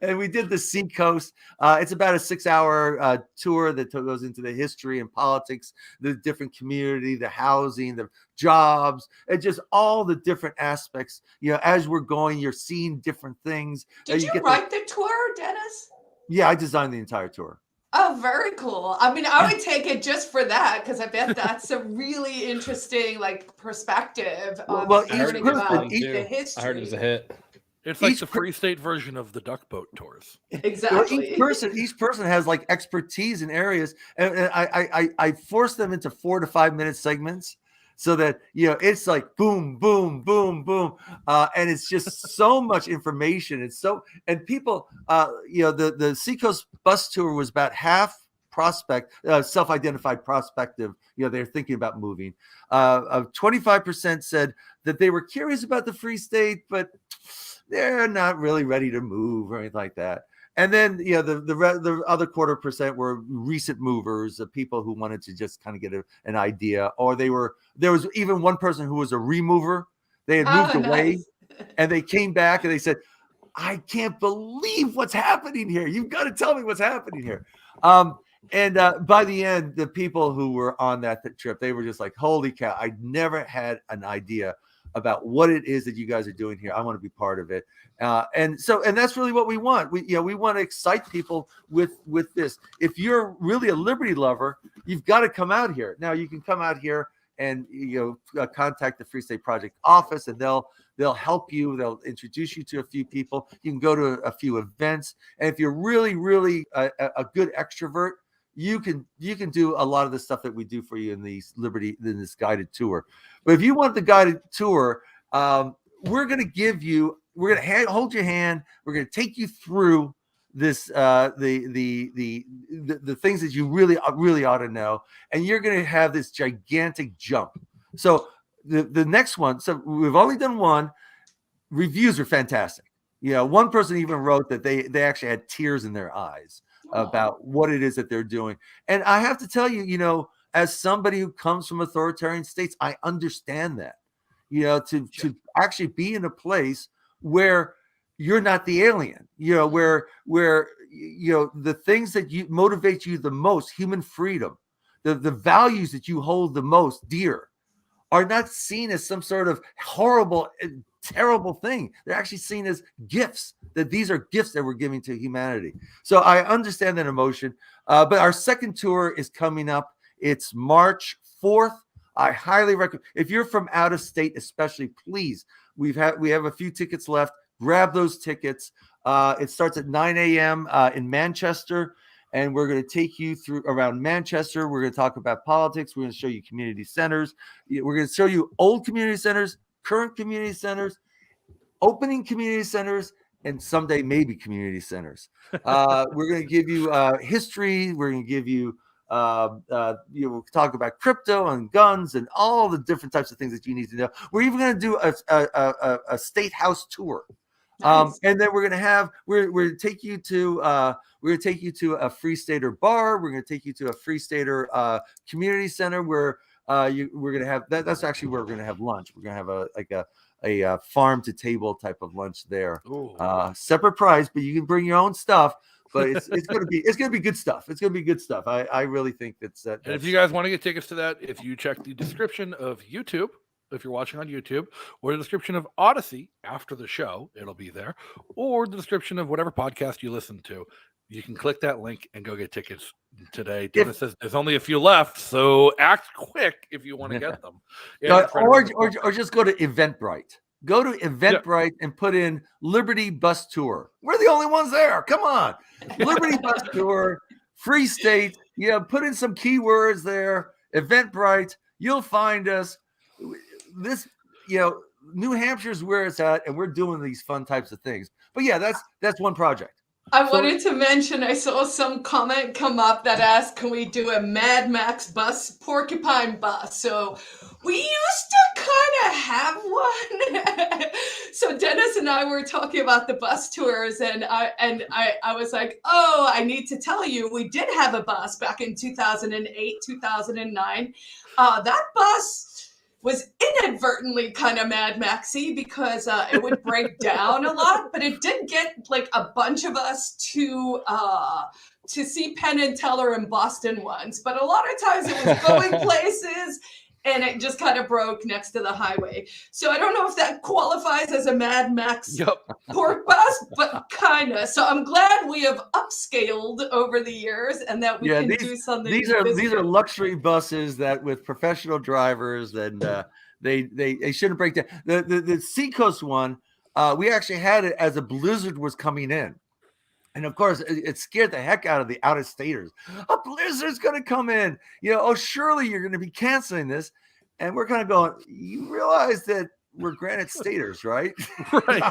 [SPEAKER 8] And we did the Seacoast. It's about a 6-hour tour that goes into the history and politics, the different community, the housing, the jobs, and just all the different aspects. As we're going, you're seeing different things.
[SPEAKER 7] Did you write the tour, Dennis?
[SPEAKER 8] Yeah, I designed the entire tour.
[SPEAKER 7] Oh, very cool. I mean, I would take it just for that, because I bet that's a really interesting perspective of learning about the history.
[SPEAKER 5] I heard it was a hit.
[SPEAKER 3] It's like the Free State version of the duck boat tours.
[SPEAKER 7] Exactly.
[SPEAKER 8] Each person has expertise in areas, and I force them into 4 to 5 minute segments, so that it's like boom, boom, boom, boom, and it's just so much information. And people, the Seacoast bus tour was about half prospect, self-identified prospective. They're thinking about moving. 25% said that they were curious about the Free State, but they're not really ready to move or anything like that. And then, the other 25% were recent movers, people who wanted to just kind of get an idea, or there was even one person who was a remover. They had moved away, and they came back and they said, I can't believe what's happening here. You've got to tell me what's happening here. And by the end, the people who were on that trip, they were just like, holy cow, I never had an idea about what it is that you guys are doing here. I want to be part of it. And that's really what we want. We want to excite people with this. If you're really a Liberty lover, you've got to come out here. Now you can come out here and contact the Free State Project office, and they'll help you. They'll introduce you to a few people. You can go to a few events. And if you're really, really a good extrovert, you can do a lot of the stuff that we do for you in this guided tour. But if you want the guided tour, we're going to hold your hand. We're going to take you through this, the things that you really ought to know, and you're going to have this gigantic jump. So the next one. So we've only done one. Reviews are fantastic. One person even wrote that they actually had tears in their eyes about what it is that they're doing. And I have to tell you, as somebody who comes from authoritarian states, I understand that, to actually be in a place where you're not the alien, where the things that motivate you the most, human freedom, the values that you hold the most dear, are not seen as some sort of horrible, terrible thing. They're actually seen as gifts, that these are gifts that we're giving to humanity. So I understand that emotion. But our second tour is coming up. It's March 4th. I highly recommend, if you're from out of state, especially, please, we have a few tickets left. Grab those tickets. It starts at 9 a.m. In Manchester. And we're going to take you through around Manchester. We're going to talk about politics. We're going to show you community centers. We're going to show you old community centers, current community centers, opening community centers, and someday maybe community centers. We're going to give you history. We're going to give you, we'll talk about crypto and guns and all the different types of things that you need to know. We're even going to do a statehouse tour. Nice. And then we're going to take you to a Free Stater bar. We're going to take you to a Free Stater community center where we're going to have that's actually where we're going to have lunch. We're going to have a farm to table type of lunch there. Separate price, but you can bring your own stuff. but it's gonna be good stuff. It's gonna be good stuff. I really think that's.
[SPEAKER 3] And if you guys want to get tickets to that, if you check the description of YouTube, if you're watching on YouTube, or the description of Odyssey after the show, it'll be there, or the description of whatever podcast you listen to. You can click that link and go get tickets today. Dennis says there's only a few left, so act quick if you want to get them.
[SPEAKER 8] Or just go to Eventbrite. Go to Eventbrite and put in Liberty Bus Tour. We're the only ones there. Come on. Liberty Bus Tour, Free State. Put in some keywords there. Eventbrite. You'll find us. This, New Hampshire's where it's at, and we're doing these fun types of things. But yeah, that's one project.
[SPEAKER 7] I wanted to mention, I saw some comment come up that asked, can we do a Mad Max bus, porcupine bus? So we used to kind of have one. So Dennis and I were talking about the bus tours, and I was like, oh, I need to tell you, we did have a bus back in 2008, 2009. That bus was inadvertently kind of Mad Maxy because it would break down a lot, but it did get like a bunch of us to see Penn and Teller in Boston once. But a lot of times it was going places and it just kind of broke next to the highway. So I don't know if that qualifies as a Mad Max pork bus, but kind of. So I'm glad we have upscaled over the years and that we can do something.
[SPEAKER 8] These are luxury buses that with professional drivers, and they shouldn't break down. The Seacoast one, we actually had it as a blizzard was coming in. And of course, it scared the heck out of the out-of-staters. A blizzard's going to come in. Surely you're going to be canceling this. And we're kind of going, you realize that we're Granite Staters, right?
[SPEAKER 3] Right.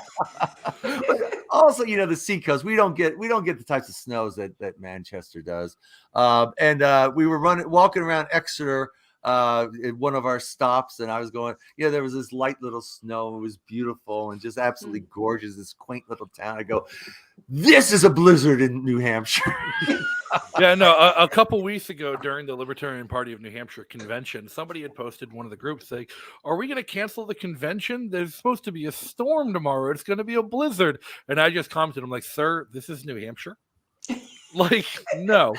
[SPEAKER 8] But also, the Seacoast, we don't get the types of snows that Manchester does. And we were walking around Exeter at one of our stops, and I was going, there was this light little snow. It was beautiful and just absolutely gorgeous, this quaint little town. I go, this is a blizzard in New Hampshire.
[SPEAKER 3] A couple weeks ago during the Libertarian Party of New Hampshire convention, somebody had posted one of the groups saying, are we going to cancel the convention? There's supposed to be a storm tomorrow. It's going to be a blizzard. And I just commented, I'm like, sir, this is New Hampshire. Like, no.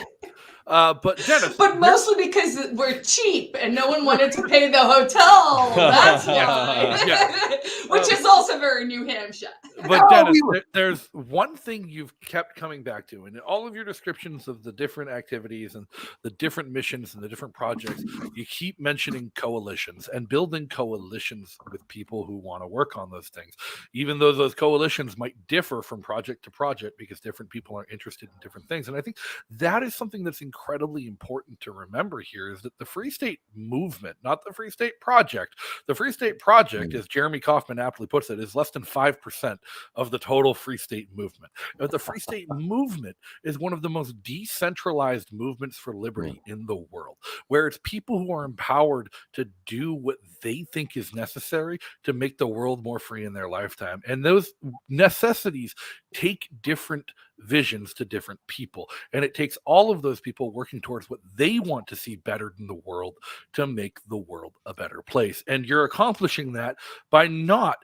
[SPEAKER 3] But Dennis,
[SPEAKER 7] mostly because we're cheap and no one wanted to pay the hotel. That's why. Which is also very New Hampshire.
[SPEAKER 3] But Dennis, there's one thing you've kept coming back to, in all of your descriptions of the different activities and the different missions and the different projects, you keep mentioning coalitions and building coalitions with people who want to work on those things, even though those coalitions might differ from project to project because different people are interested in different things. And I think that is something that's incredibly important to remember here, is that the Free State movement, not the Free State Project. The Free State Project, as Jeremy Kaufman aptly puts it, is less than 5% of the total Free State movement. Now, the Free State movement is one of the most decentralized movements for liberty in the world, where it's people who are empowered to do what they think is necessary to make the world more free in their lifetime. And those necessities take different visions to different people. And it takes all of those people working towards what they want to see better in the world to make the world a better place. And you're accomplishing that by not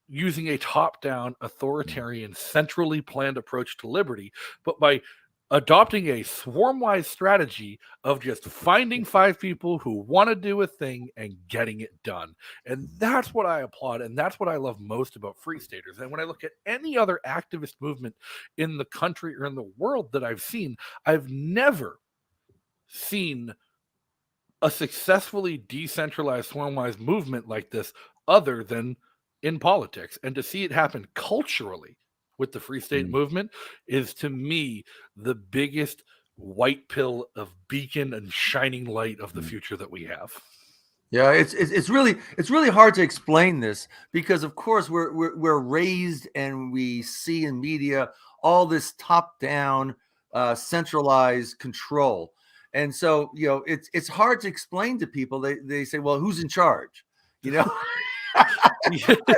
[SPEAKER 3] using a top-down, authoritarian, centrally planned approach to liberty, but by adopting a swarm-wise strategy of just finding 5 people who want to do a thing and getting it done. And that's what I applaud, and that's what I love most about Free Staters. And when I look at any other activist movement in the country or in the world that I've seen, I've never seen a successfully decentralized, swarm-wise movement like this other than in politics. And to see it happen culturally with the Free State movement is, to me, the biggest white pill of beacon and shining light of the future that we have.
[SPEAKER 8] Yeah, it's really hard to explain this because, of course, we're raised and we see in media all this top-down, centralized control, and so it's hard to explain to people. They say, "Well, who's in charge?" I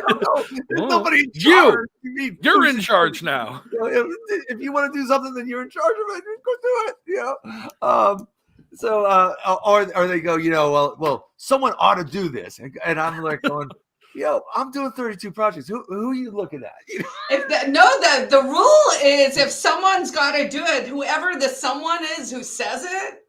[SPEAKER 8] don't know. There's nobody in charge.
[SPEAKER 3] You're in charge now.
[SPEAKER 8] If you want to do something, then you're in charge of it. Go do it. Or they go, well, someone ought to do this, and I'm like going, I'm doing 32 projects. Who are you looking at?
[SPEAKER 7] The rule is if someone's got to do it, whoever the someone is who says it,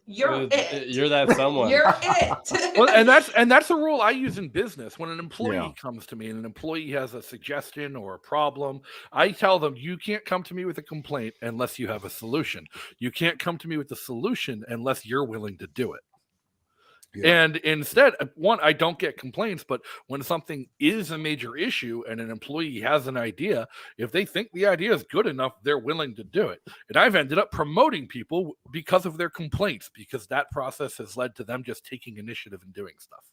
[SPEAKER 7] you're it.
[SPEAKER 5] You're that someone.
[SPEAKER 7] You're it.
[SPEAKER 3] Well, and that's a rule I use in business. When an employee comes to me and an employee has a suggestion or a problem, I tell them, you can't come to me with a complaint unless you have a solution. You can't come to me with a solution unless you're willing to do it. And instead, one, I don't get complaints, but when something is a major issue and an employee has an idea, if they think the idea is good enough, they're willing to do it. And I've ended up promoting people because of their complaints, because that process has led to them just taking initiative and doing stuff.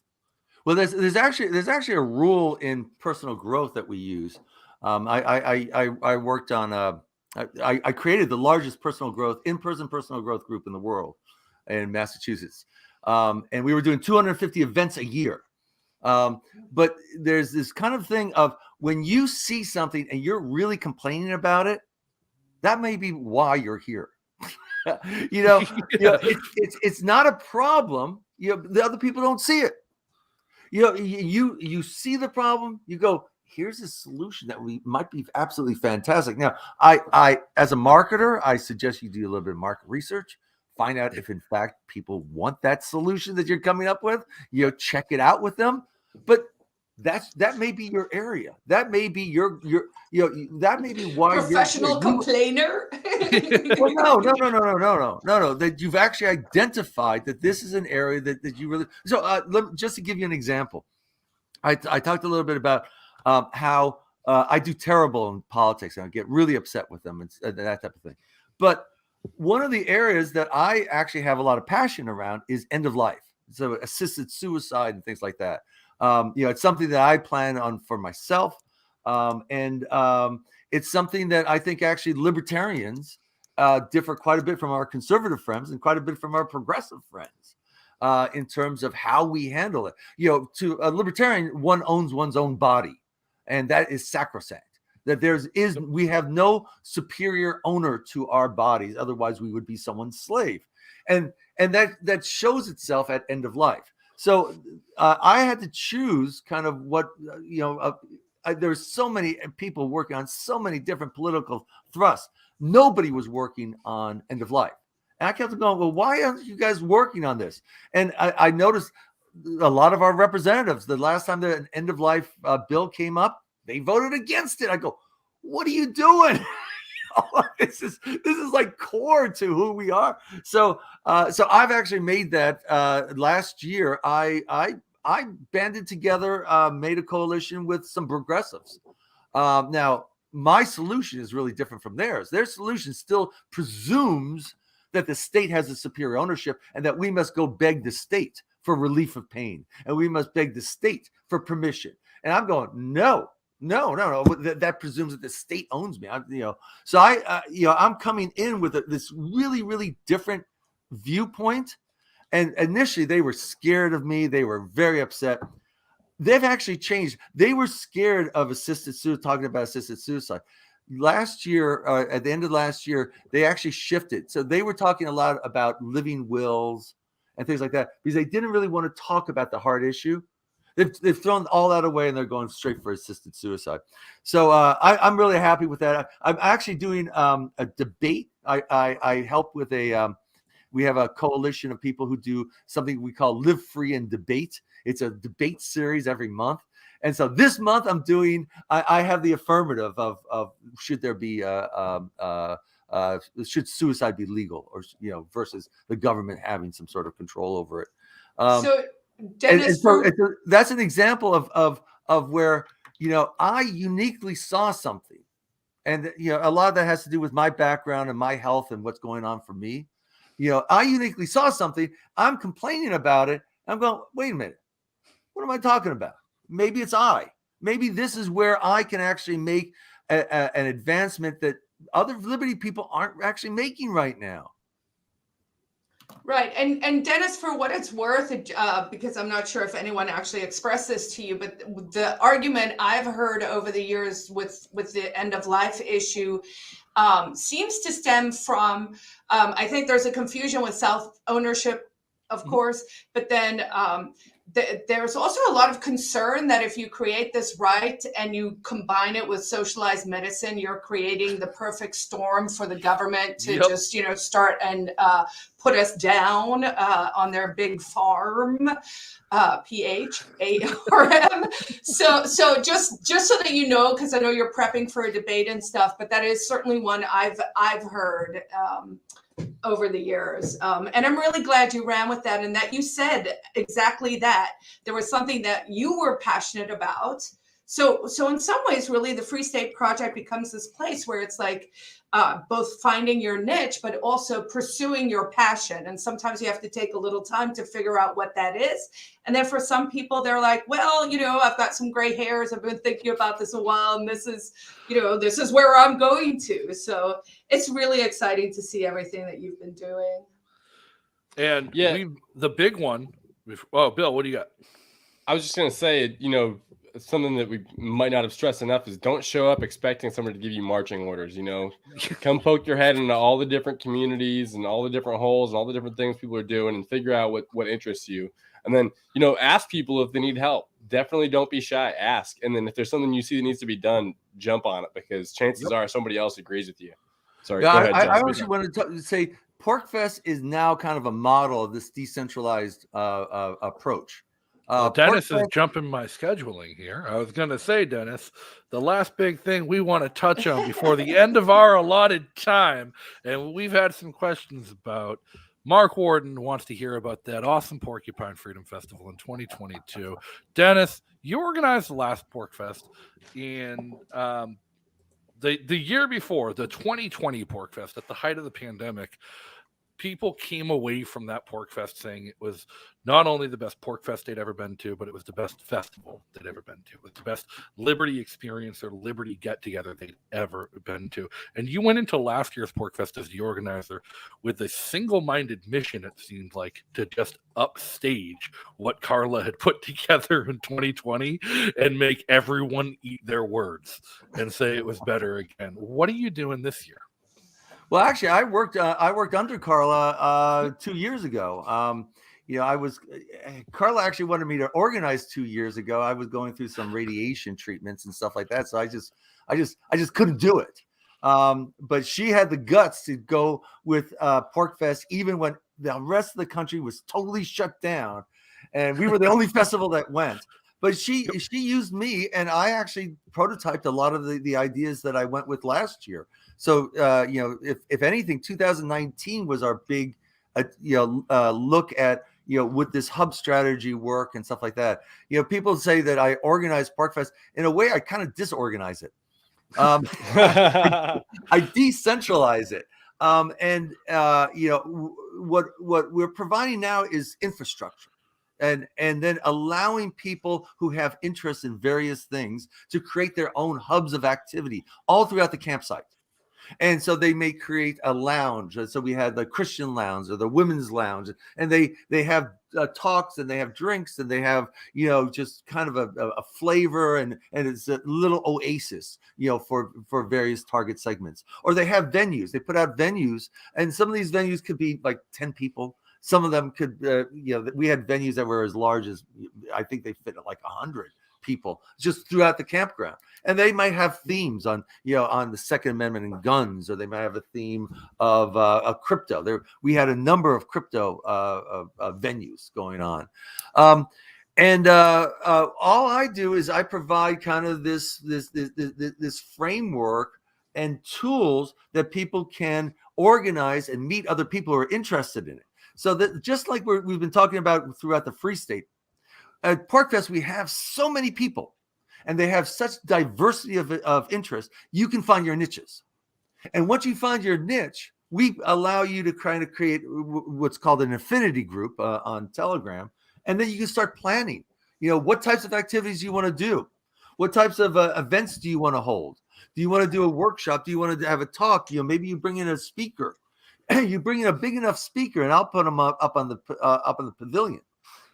[SPEAKER 8] Well, there's actually a rule in personal growth that we use. I worked on I created the largest in-person personal growth group in the world in Massachusetts. And we were doing 250 events a year. But there's this kind of thing of when you see something and you're really complaining about it, that may be why you're here. It's not a problem. The other people don't see it. You see the problem, you go, here's a solution that might be absolutely fantastic. Now, I as a marketer, I suggest you do a little bit of market research. Find out if, in fact, people want that solution that you're coming up with. Check it out with them. But that may be your area. That may be that may be why
[SPEAKER 7] professional complainer.
[SPEAKER 8] Well, no. That you've actually identified that this is an area that you really. So just to give you an example, I talked a little bit about how I do terrible in politics and I get really upset with them and that type of thing. But one of the areas that I actually have a lot of passion around is end of life. So assisted suicide and things like that. It's something that I plan on for myself. And it's something that I think actually libertarians differ quite a bit from our conservative friends and quite a bit from our progressive friends in terms of how we handle it. To a libertarian, one owns one's own body, and that is sacrosanct. That we have no superior owner to our bodies. Otherwise, we would be someone's slave. And that shows itself at end of life. So I had to choose kind of what, there's so many people working on so many different political thrusts. Nobody was working on end of life. And I kept going, well, why aren't you guys working on this? And I noticed a lot of our representatives, the last time the end of life bill came up, they voted against it. I go, what are you doing? This is like core to who we are. So I've actually made that last year. I banded together, made a coalition with some progressives. Now my solution is really different from theirs. Their solution still presumes that the state has a superior ownership and that we must go beg the state for relief of pain and we must beg the state for permission. And I'm going, no. That presumes that the state owns me. So I'm coming in with this really, really different viewpoint. And initially, they were scared of me. They were very upset. They've actually changed. They were scared of talking about assisted suicide. Last year, at the end of last year, they actually shifted. So they were talking a lot about living wills and things like that because they didn't really want to talk about the hard issue. They've thrown all that away and they're going straight for assisted suicide. So I'm really happy with that. I'm actually doing a debate. I help with we have a coalition of people who do something we call Live Free and Debate. It's a debate series every month. And so this month I have the affirmative of should there be should suicide be legal or versus the government having some sort of control over it.
[SPEAKER 7] Dennis,
[SPEAKER 8] that's an example of where I uniquely saw something, and a lot of that has to do with my background and my health and what's going on for me. I uniquely saw something. I'm complaining about it. I'm going, wait a minute, what am I talking about? Maybe it's maybe this is where I can actually make an advancement that other liberty people aren't actually making right now.
[SPEAKER 7] Right. And Dennis, for what it's worth, because I'm not sure if anyone actually expressed this to you, but the argument I've heard over the years with the end of life issue seems to stem from, I think there's a confusion with self-ownership, of course, but then there's also a lot of concern that if you create this right and you combine it with socialized medicine, you're creating the perfect storm for the government to just, start and put us down on their big farm, PHARM. So just so that you know, because I know you're prepping for a debate and stuff, but that is certainly one I've heard over the years. And I'm really glad you ran with that and that you said exactly that. There was something that you were passionate about. So in some ways, really, the Free State Project becomes this place where it's like both finding your niche, but also pursuing your passion. And sometimes you have to take a little time to figure out what that is. And then for some people, they're like, well, I've got some gray hairs. I've been thinking about this a while, and this is where I'm going to. So it's really exciting to see everything that you've been doing.
[SPEAKER 3] And the big one. Oh, Bill, what do you got?
[SPEAKER 5] I was just going to say, something that we might not have stressed enough is don't show up expecting someone to give you marching orders. Come poke your head into all the different communities and all the different holes and all the different things people are doing and figure out what interests you. And then, ask people if they need help. Definitely don't be shy. Ask. And then if there's something you see that needs to be done, jump on it, because chances are somebody else agrees with you. Sorry.
[SPEAKER 8] Yeah,
[SPEAKER 5] go ahead,
[SPEAKER 8] I actually want to say PorkFest is now kind of a model of this decentralized approach.
[SPEAKER 3] Dennis is jumping my scheduling here. I was going to say, Dennis, the last big thing we want to touch on before the end of our allotted time, and we've had some questions about. Mark Warden wants to hear about that awesome Porcupine Freedom Festival in 2022. Dennis, you organized the last PorkFest in the year before, the 2020 PorkFest, at the height of the pandemic. People came away from that PorkFest saying it was not only the best PorkFest they'd ever been to, but it was the best festival they'd ever been to. It was the best Liberty experience or Liberty get-together they'd ever been to. And you went into last year's PorkFest as the organizer with a single-minded mission, it seemed like, to just upstage what Carla had put together in 2020 and make everyone eat their words and say it was better again. What are you doing this year?
[SPEAKER 8] Well, actually, I worked under Carla 2 years ago. Carla actually wanted me to organize 2 years ago. I was going through some radiation treatments and stuff like that, so I just couldn't do it. But she had the guts to go with PorkFest even when the rest of the country was totally shut down, and we were the only festival that went. But she used me, and I actually prototyped a lot of the ideas that I went with last year. So, if anything, 2019 was our big, look at, would this hub strategy work and stuff like that. People say that I organize PorkFest. In a way, I kind of disorganize it. I decentralize it. What we're providing now is infrastructure. And then allowing people who have interest in various things to create their own hubs of activity all throughout the campsite. And so they may create a lounge. So we had the Christian lounge or the women's lounge, and they have talks and they have drinks and they have, just kind of a flavor and it's a little oasis, for various target segments. Or they have venues. They put out venues, and some of these venues could be like 10 people. Some of them could, we had venues that were as large as, I think they fit like 100 people just throughout the campground. And they might have themes on the Second Amendment and guns, or they might have a theme of crypto. We had a number of crypto venues going on. All I do is I provide kind of this framework and tools that people can organize and meet other people who are interested in it. So that just like we've been talking about throughout the Free State, at PorkFest, we have so many people and they have such diversity of interest, you can find your niches. And once you find your niche, we allow you to kind of create what's called an affinity group on Telegram. And then you can start planning, what types of activities you want to do? What types of events do you want to hold? Do you want to do a workshop? Do you want to have a talk? Maybe you bring in a speaker. You bring in a big enough speaker, and I'll put them up on the pavilion.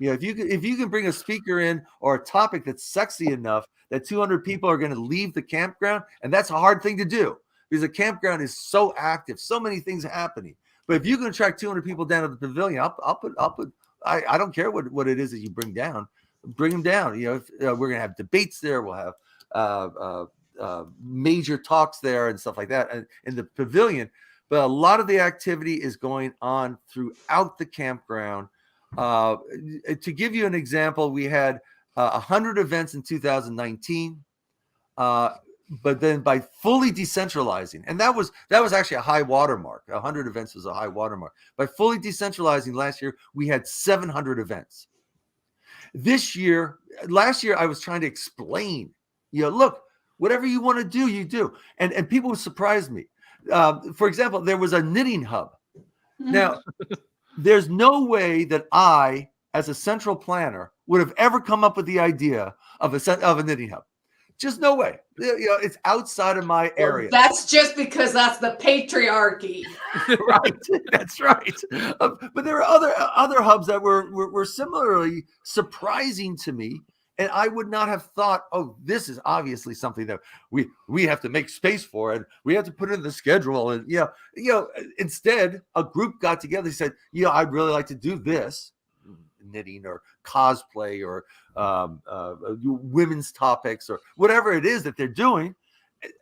[SPEAKER 8] If you can bring a speaker in or a topic that's sexy enough that 200 people are going to leave the campground, and that's a hard thing to do because the campground is so active, so many things happening. But if you can attract 200 people down to the pavilion, I'll put I don't care what it is that you bring down. Bring them down. You know, we're going to have debates there. We'll have major talks there and stuff like that in the pavilion. But a lot of the activity is going on throughout the campground. To give you an example, we had 100 events in 2019. But then by fully decentralizing, and that was actually a high watermark. 100 events was a high watermark. By fully decentralizing last year, we had 700 events. Last year, I was trying to explain, look, whatever you want to do, you do. And people surprised me. For example, there was a knitting hub. Now, there's no way that I, as a central planner, would have ever come up with the idea of a knitting hub. Just no way. It's outside of my area.
[SPEAKER 7] That's just because that's the patriarchy.
[SPEAKER 8] Right. That's right. But there are other hubs that were similarly surprising to me. And I would not have thought, oh, this is obviously something that we have to make space for, and we have to put it in the schedule. And instead, a group got together and said, I'd really like to do this, knitting or cosplay or women's topics or whatever it is that they're doing.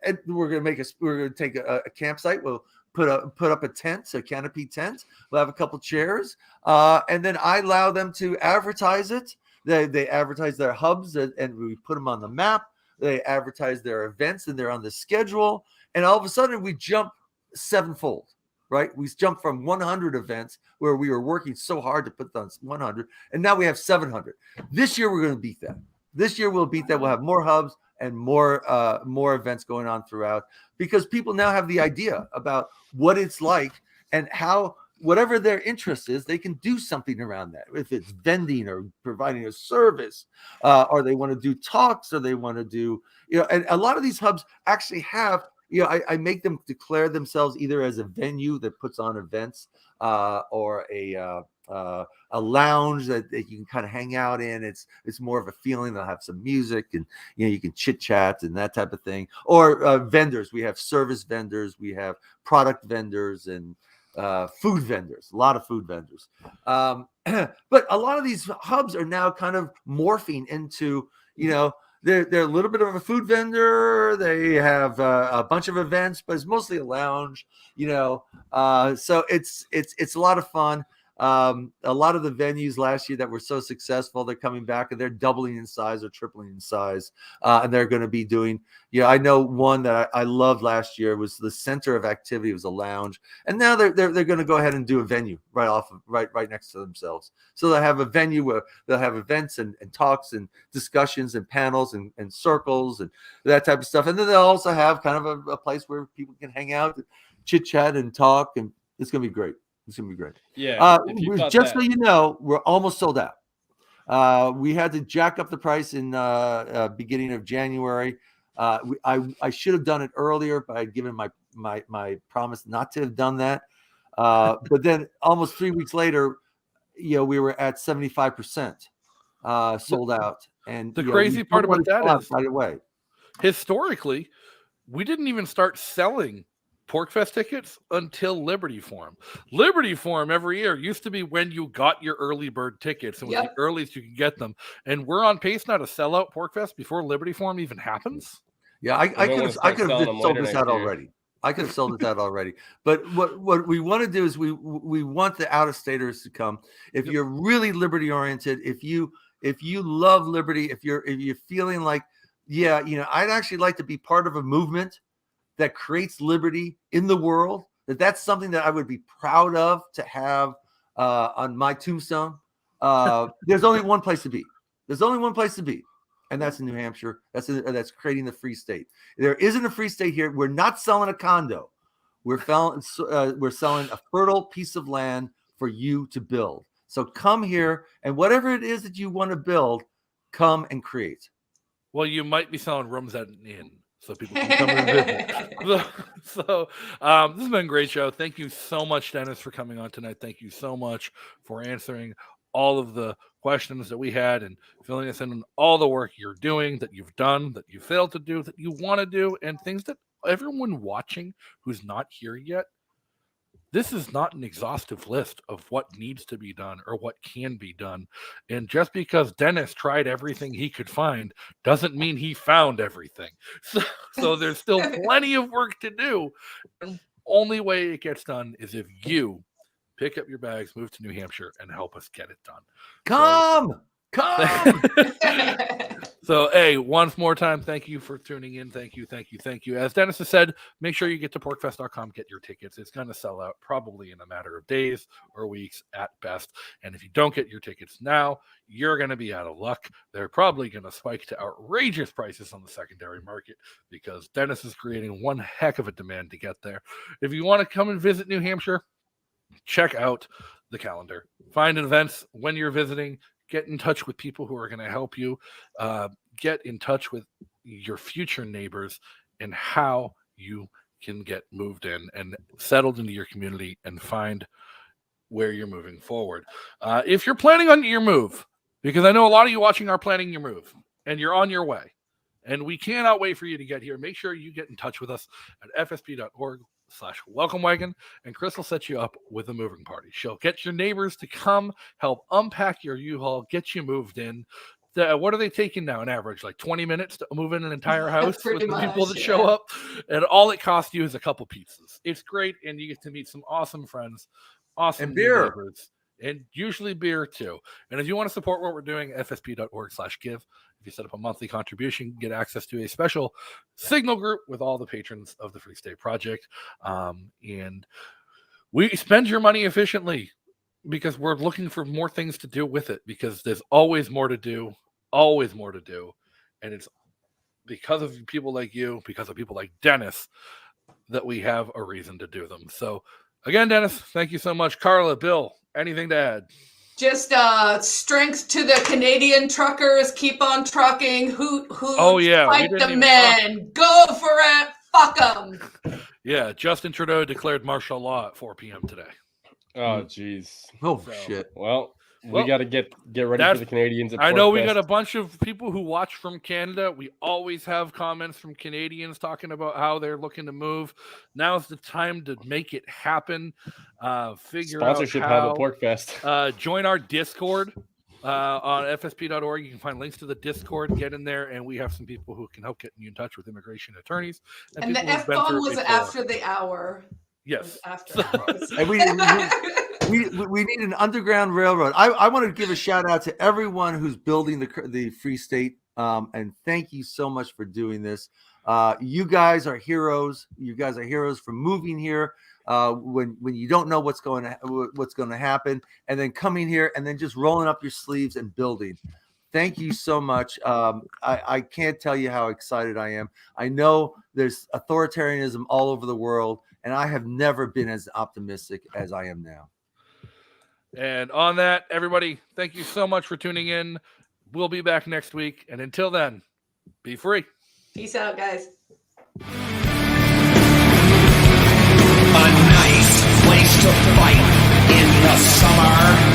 [SPEAKER 8] And we're going to take a campsite. We'll put up a tent, a canopy tent. We'll have a couple chairs, and then I allow them to advertise it. They advertise their hubs, and we put them on the map. They advertise their events, and they're on the schedule. And all of a sudden, we jump sevenfold, right? We jump from 100 events where we were working so hard to put on 100, and now we have 700. This year, we're going to beat that. This year, we'll beat that. We'll have more hubs and more events going on throughout, because people now have the idea about what it's like and how, whatever their interest is, they can do something around that. If it's vending or providing a service, or they want to do talks, or they want to do, and a lot of these hubs actually have, I make them declare themselves either as a venue that puts on events, or a lounge that you can kind of hang out in. It's more of a feeling. They'll have some music, and you can chit chat and that type of thing. Or vendors. We have service vendors. We have product vendors and food vendors, a lot of food vendors. But a lot of these hubs are now kind of morphing into, they're a little bit of a food vendor. They have a bunch of events, but it's mostly a lounge, so it's a lot of fun. A lot of the venues last year that were so successful, they're coming back and they're doubling in size or tripling in size. And they're going to be doing, I know one that I loved last year was the center of activity. It was a lounge. And now they're going to go ahead and do a venue right next to themselves. So they'll have a venue where they'll have events and talks and discussions and panels and circles and that type of stuff. And then they'll also have kind of a place where people can hang out, chit chat and talk. And it's going to be great. It's going to be great.
[SPEAKER 5] Yeah.
[SPEAKER 8] Just so you know, we're almost sold out. We had to jack up the price in beginning of January. I should have done it earlier, but I'd given my promise not to have done that. But then almost 3 weeks later, we were at 75% sold out. And
[SPEAKER 3] the crazy part about that is,
[SPEAKER 8] right away,
[SPEAKER 3] historically, we didn't even start selling PorkFest tickets until Liberty Forum. Liberty Forum every year used to be when you got your early bird tickets, and was the earliest you could get them. And we're on pace now to sell out PorkFest before Liberty Forum even happens.
[SPEAKER 8] Yeah, I could have sold this out already. I could have sold this out already. But what we want to do is we want the out-of-staters to come. If you're really liberty oriented, if you love liberty, if you're feeling like, I'd actually like to be part of a movement that creates liberty in the world, that's something that I would be proud of to have on my tombstone. There's only one place to be. And that's in New Hampshire. That's creating the free state. There isn't a free state here. We're not selling a condo. We're selling a fertile piece of land for you to build. So come here, and whatever it is that you want to build, come and create.
[SPEAKER 3] Well, you might be selling rooms at an inn, so people can come and visit. So this has been a great show. Thank you so much, Dennis, for coming on tonight. Thank you so much for answering all of the questions that we had and filling us in on all the work you're doing, that you've done, that you failed to do, that you want to do, and things that everyone watching who's not here yet, this is not an exhaustive list of what needs to be done or what can be done. And just because Dennis tried everything he could find doesn't mean he found everything. So there's still plenty of work to do. And only way it gets done is if you pick up your bags, move to New Hampshire, and help us get it done.
[SPEAKER 8] Come.
[SPEAKER 3] So, hey, once more time, thank you for tuning in. Thank you. As Dennis has said, make sure you get to PorkFest.com, get your tickets. It's going to sell out probably in a matter of days or weeks at best. And if you don't get your tickets now, you're going to be out of luck. They're probably going to spike to outrageous prices on the secondary market because Dennis is creating one heck of a demand to get there. If you want to come and visit New Hampshire, check out the calendar. Find events when you're visiting. Get in touch with people who are going to help you. Get in touch with your future neighbors and how you can get moved in and settled into your community and find where you're moving forward. If you're planning on your move, because I know a lot of you watching are planning your move and you're on your way, and we cannot wait for you to get here, make sure you get in touch with us at fsp.org/welcome wagon, and Chris will set you up with a moving party. She'll get your neighbors to come help unpack your U-Haul, get you moved in. What are they taking now on average? Like 20 minutes to move in an entire house with the people that show up? And all it costs you is a couple pizzas. It's great, and you get to meet some awesome friends, awesome
[SPEAKER 8] and beer.
[SPEAKER 3] neighbors, and usually beer too. And if you want to support what we're doing, fsp.org/give. If you set up a monthly contribution, you get access to a special signal group with all the patrons of the Free State Project. And we spend your money efficiently because we're looking for more things to do with it, because there's always more to do. And it's because of people like you, because of people like Dennis, that we have a reason to do them. So again, Dennis, thank you so much. Carla, Bill, anything to add?
[SPEAKER 7] Just strength to the Canadian truckers. Keep on trucking. Who fight the men. Go for it. Fuck them.
[SPEAKER 3] Yeah, Justin Trudeau declared martial law at 4 p.m. today.
[SPEAKER 5] Oh, jeez.
[SPEAKER 8] Oh, shit.
[SPEAKER 5] Well, we got to get ready for the Canadians.
[SPEAKER 3] I know we got a bunch of people who watch from Canada. We always have comments from Canadians talking about how they're looking to move. Now's the time to make it happen. Figure
[SPEAKER 5] Sponsorship
[SPEAKER 3] out how.
[SPEAKER 5] Hub at PorkFest.
[SPEAKER 3] Join our Discord on fsp.org. You can find links to the Discord. Get in there, and we have some people who can help get you in touch with immigration attorneys.
[SPEAKER 7] And the F-bomb was after the hour.
[SPEAKER 3] Yes.
[SPEAKER 7] After hours.
[SPEAKER 8] And we need an underground railroad. I want to give a shout out to everyone who's building the Free State, and thank you so much for doing this. You guys are heroes. You guys are heroes for moving here when you don't know what's going to happen, and then coming here and then just rolling up your sleeves and building. Thank you so much. I can't tell you how excited I am. I know there's authoritarianism all over the world, and I have never been as optimistic as I am now.
[SPEAKER 3] And on that, everybody, thank you so much for tuning in. We'll be back next week. And until then, be free.
[SPEAKER 7] Peace out, guys.
[SPEAKER 9] A nice place to fight in the summer.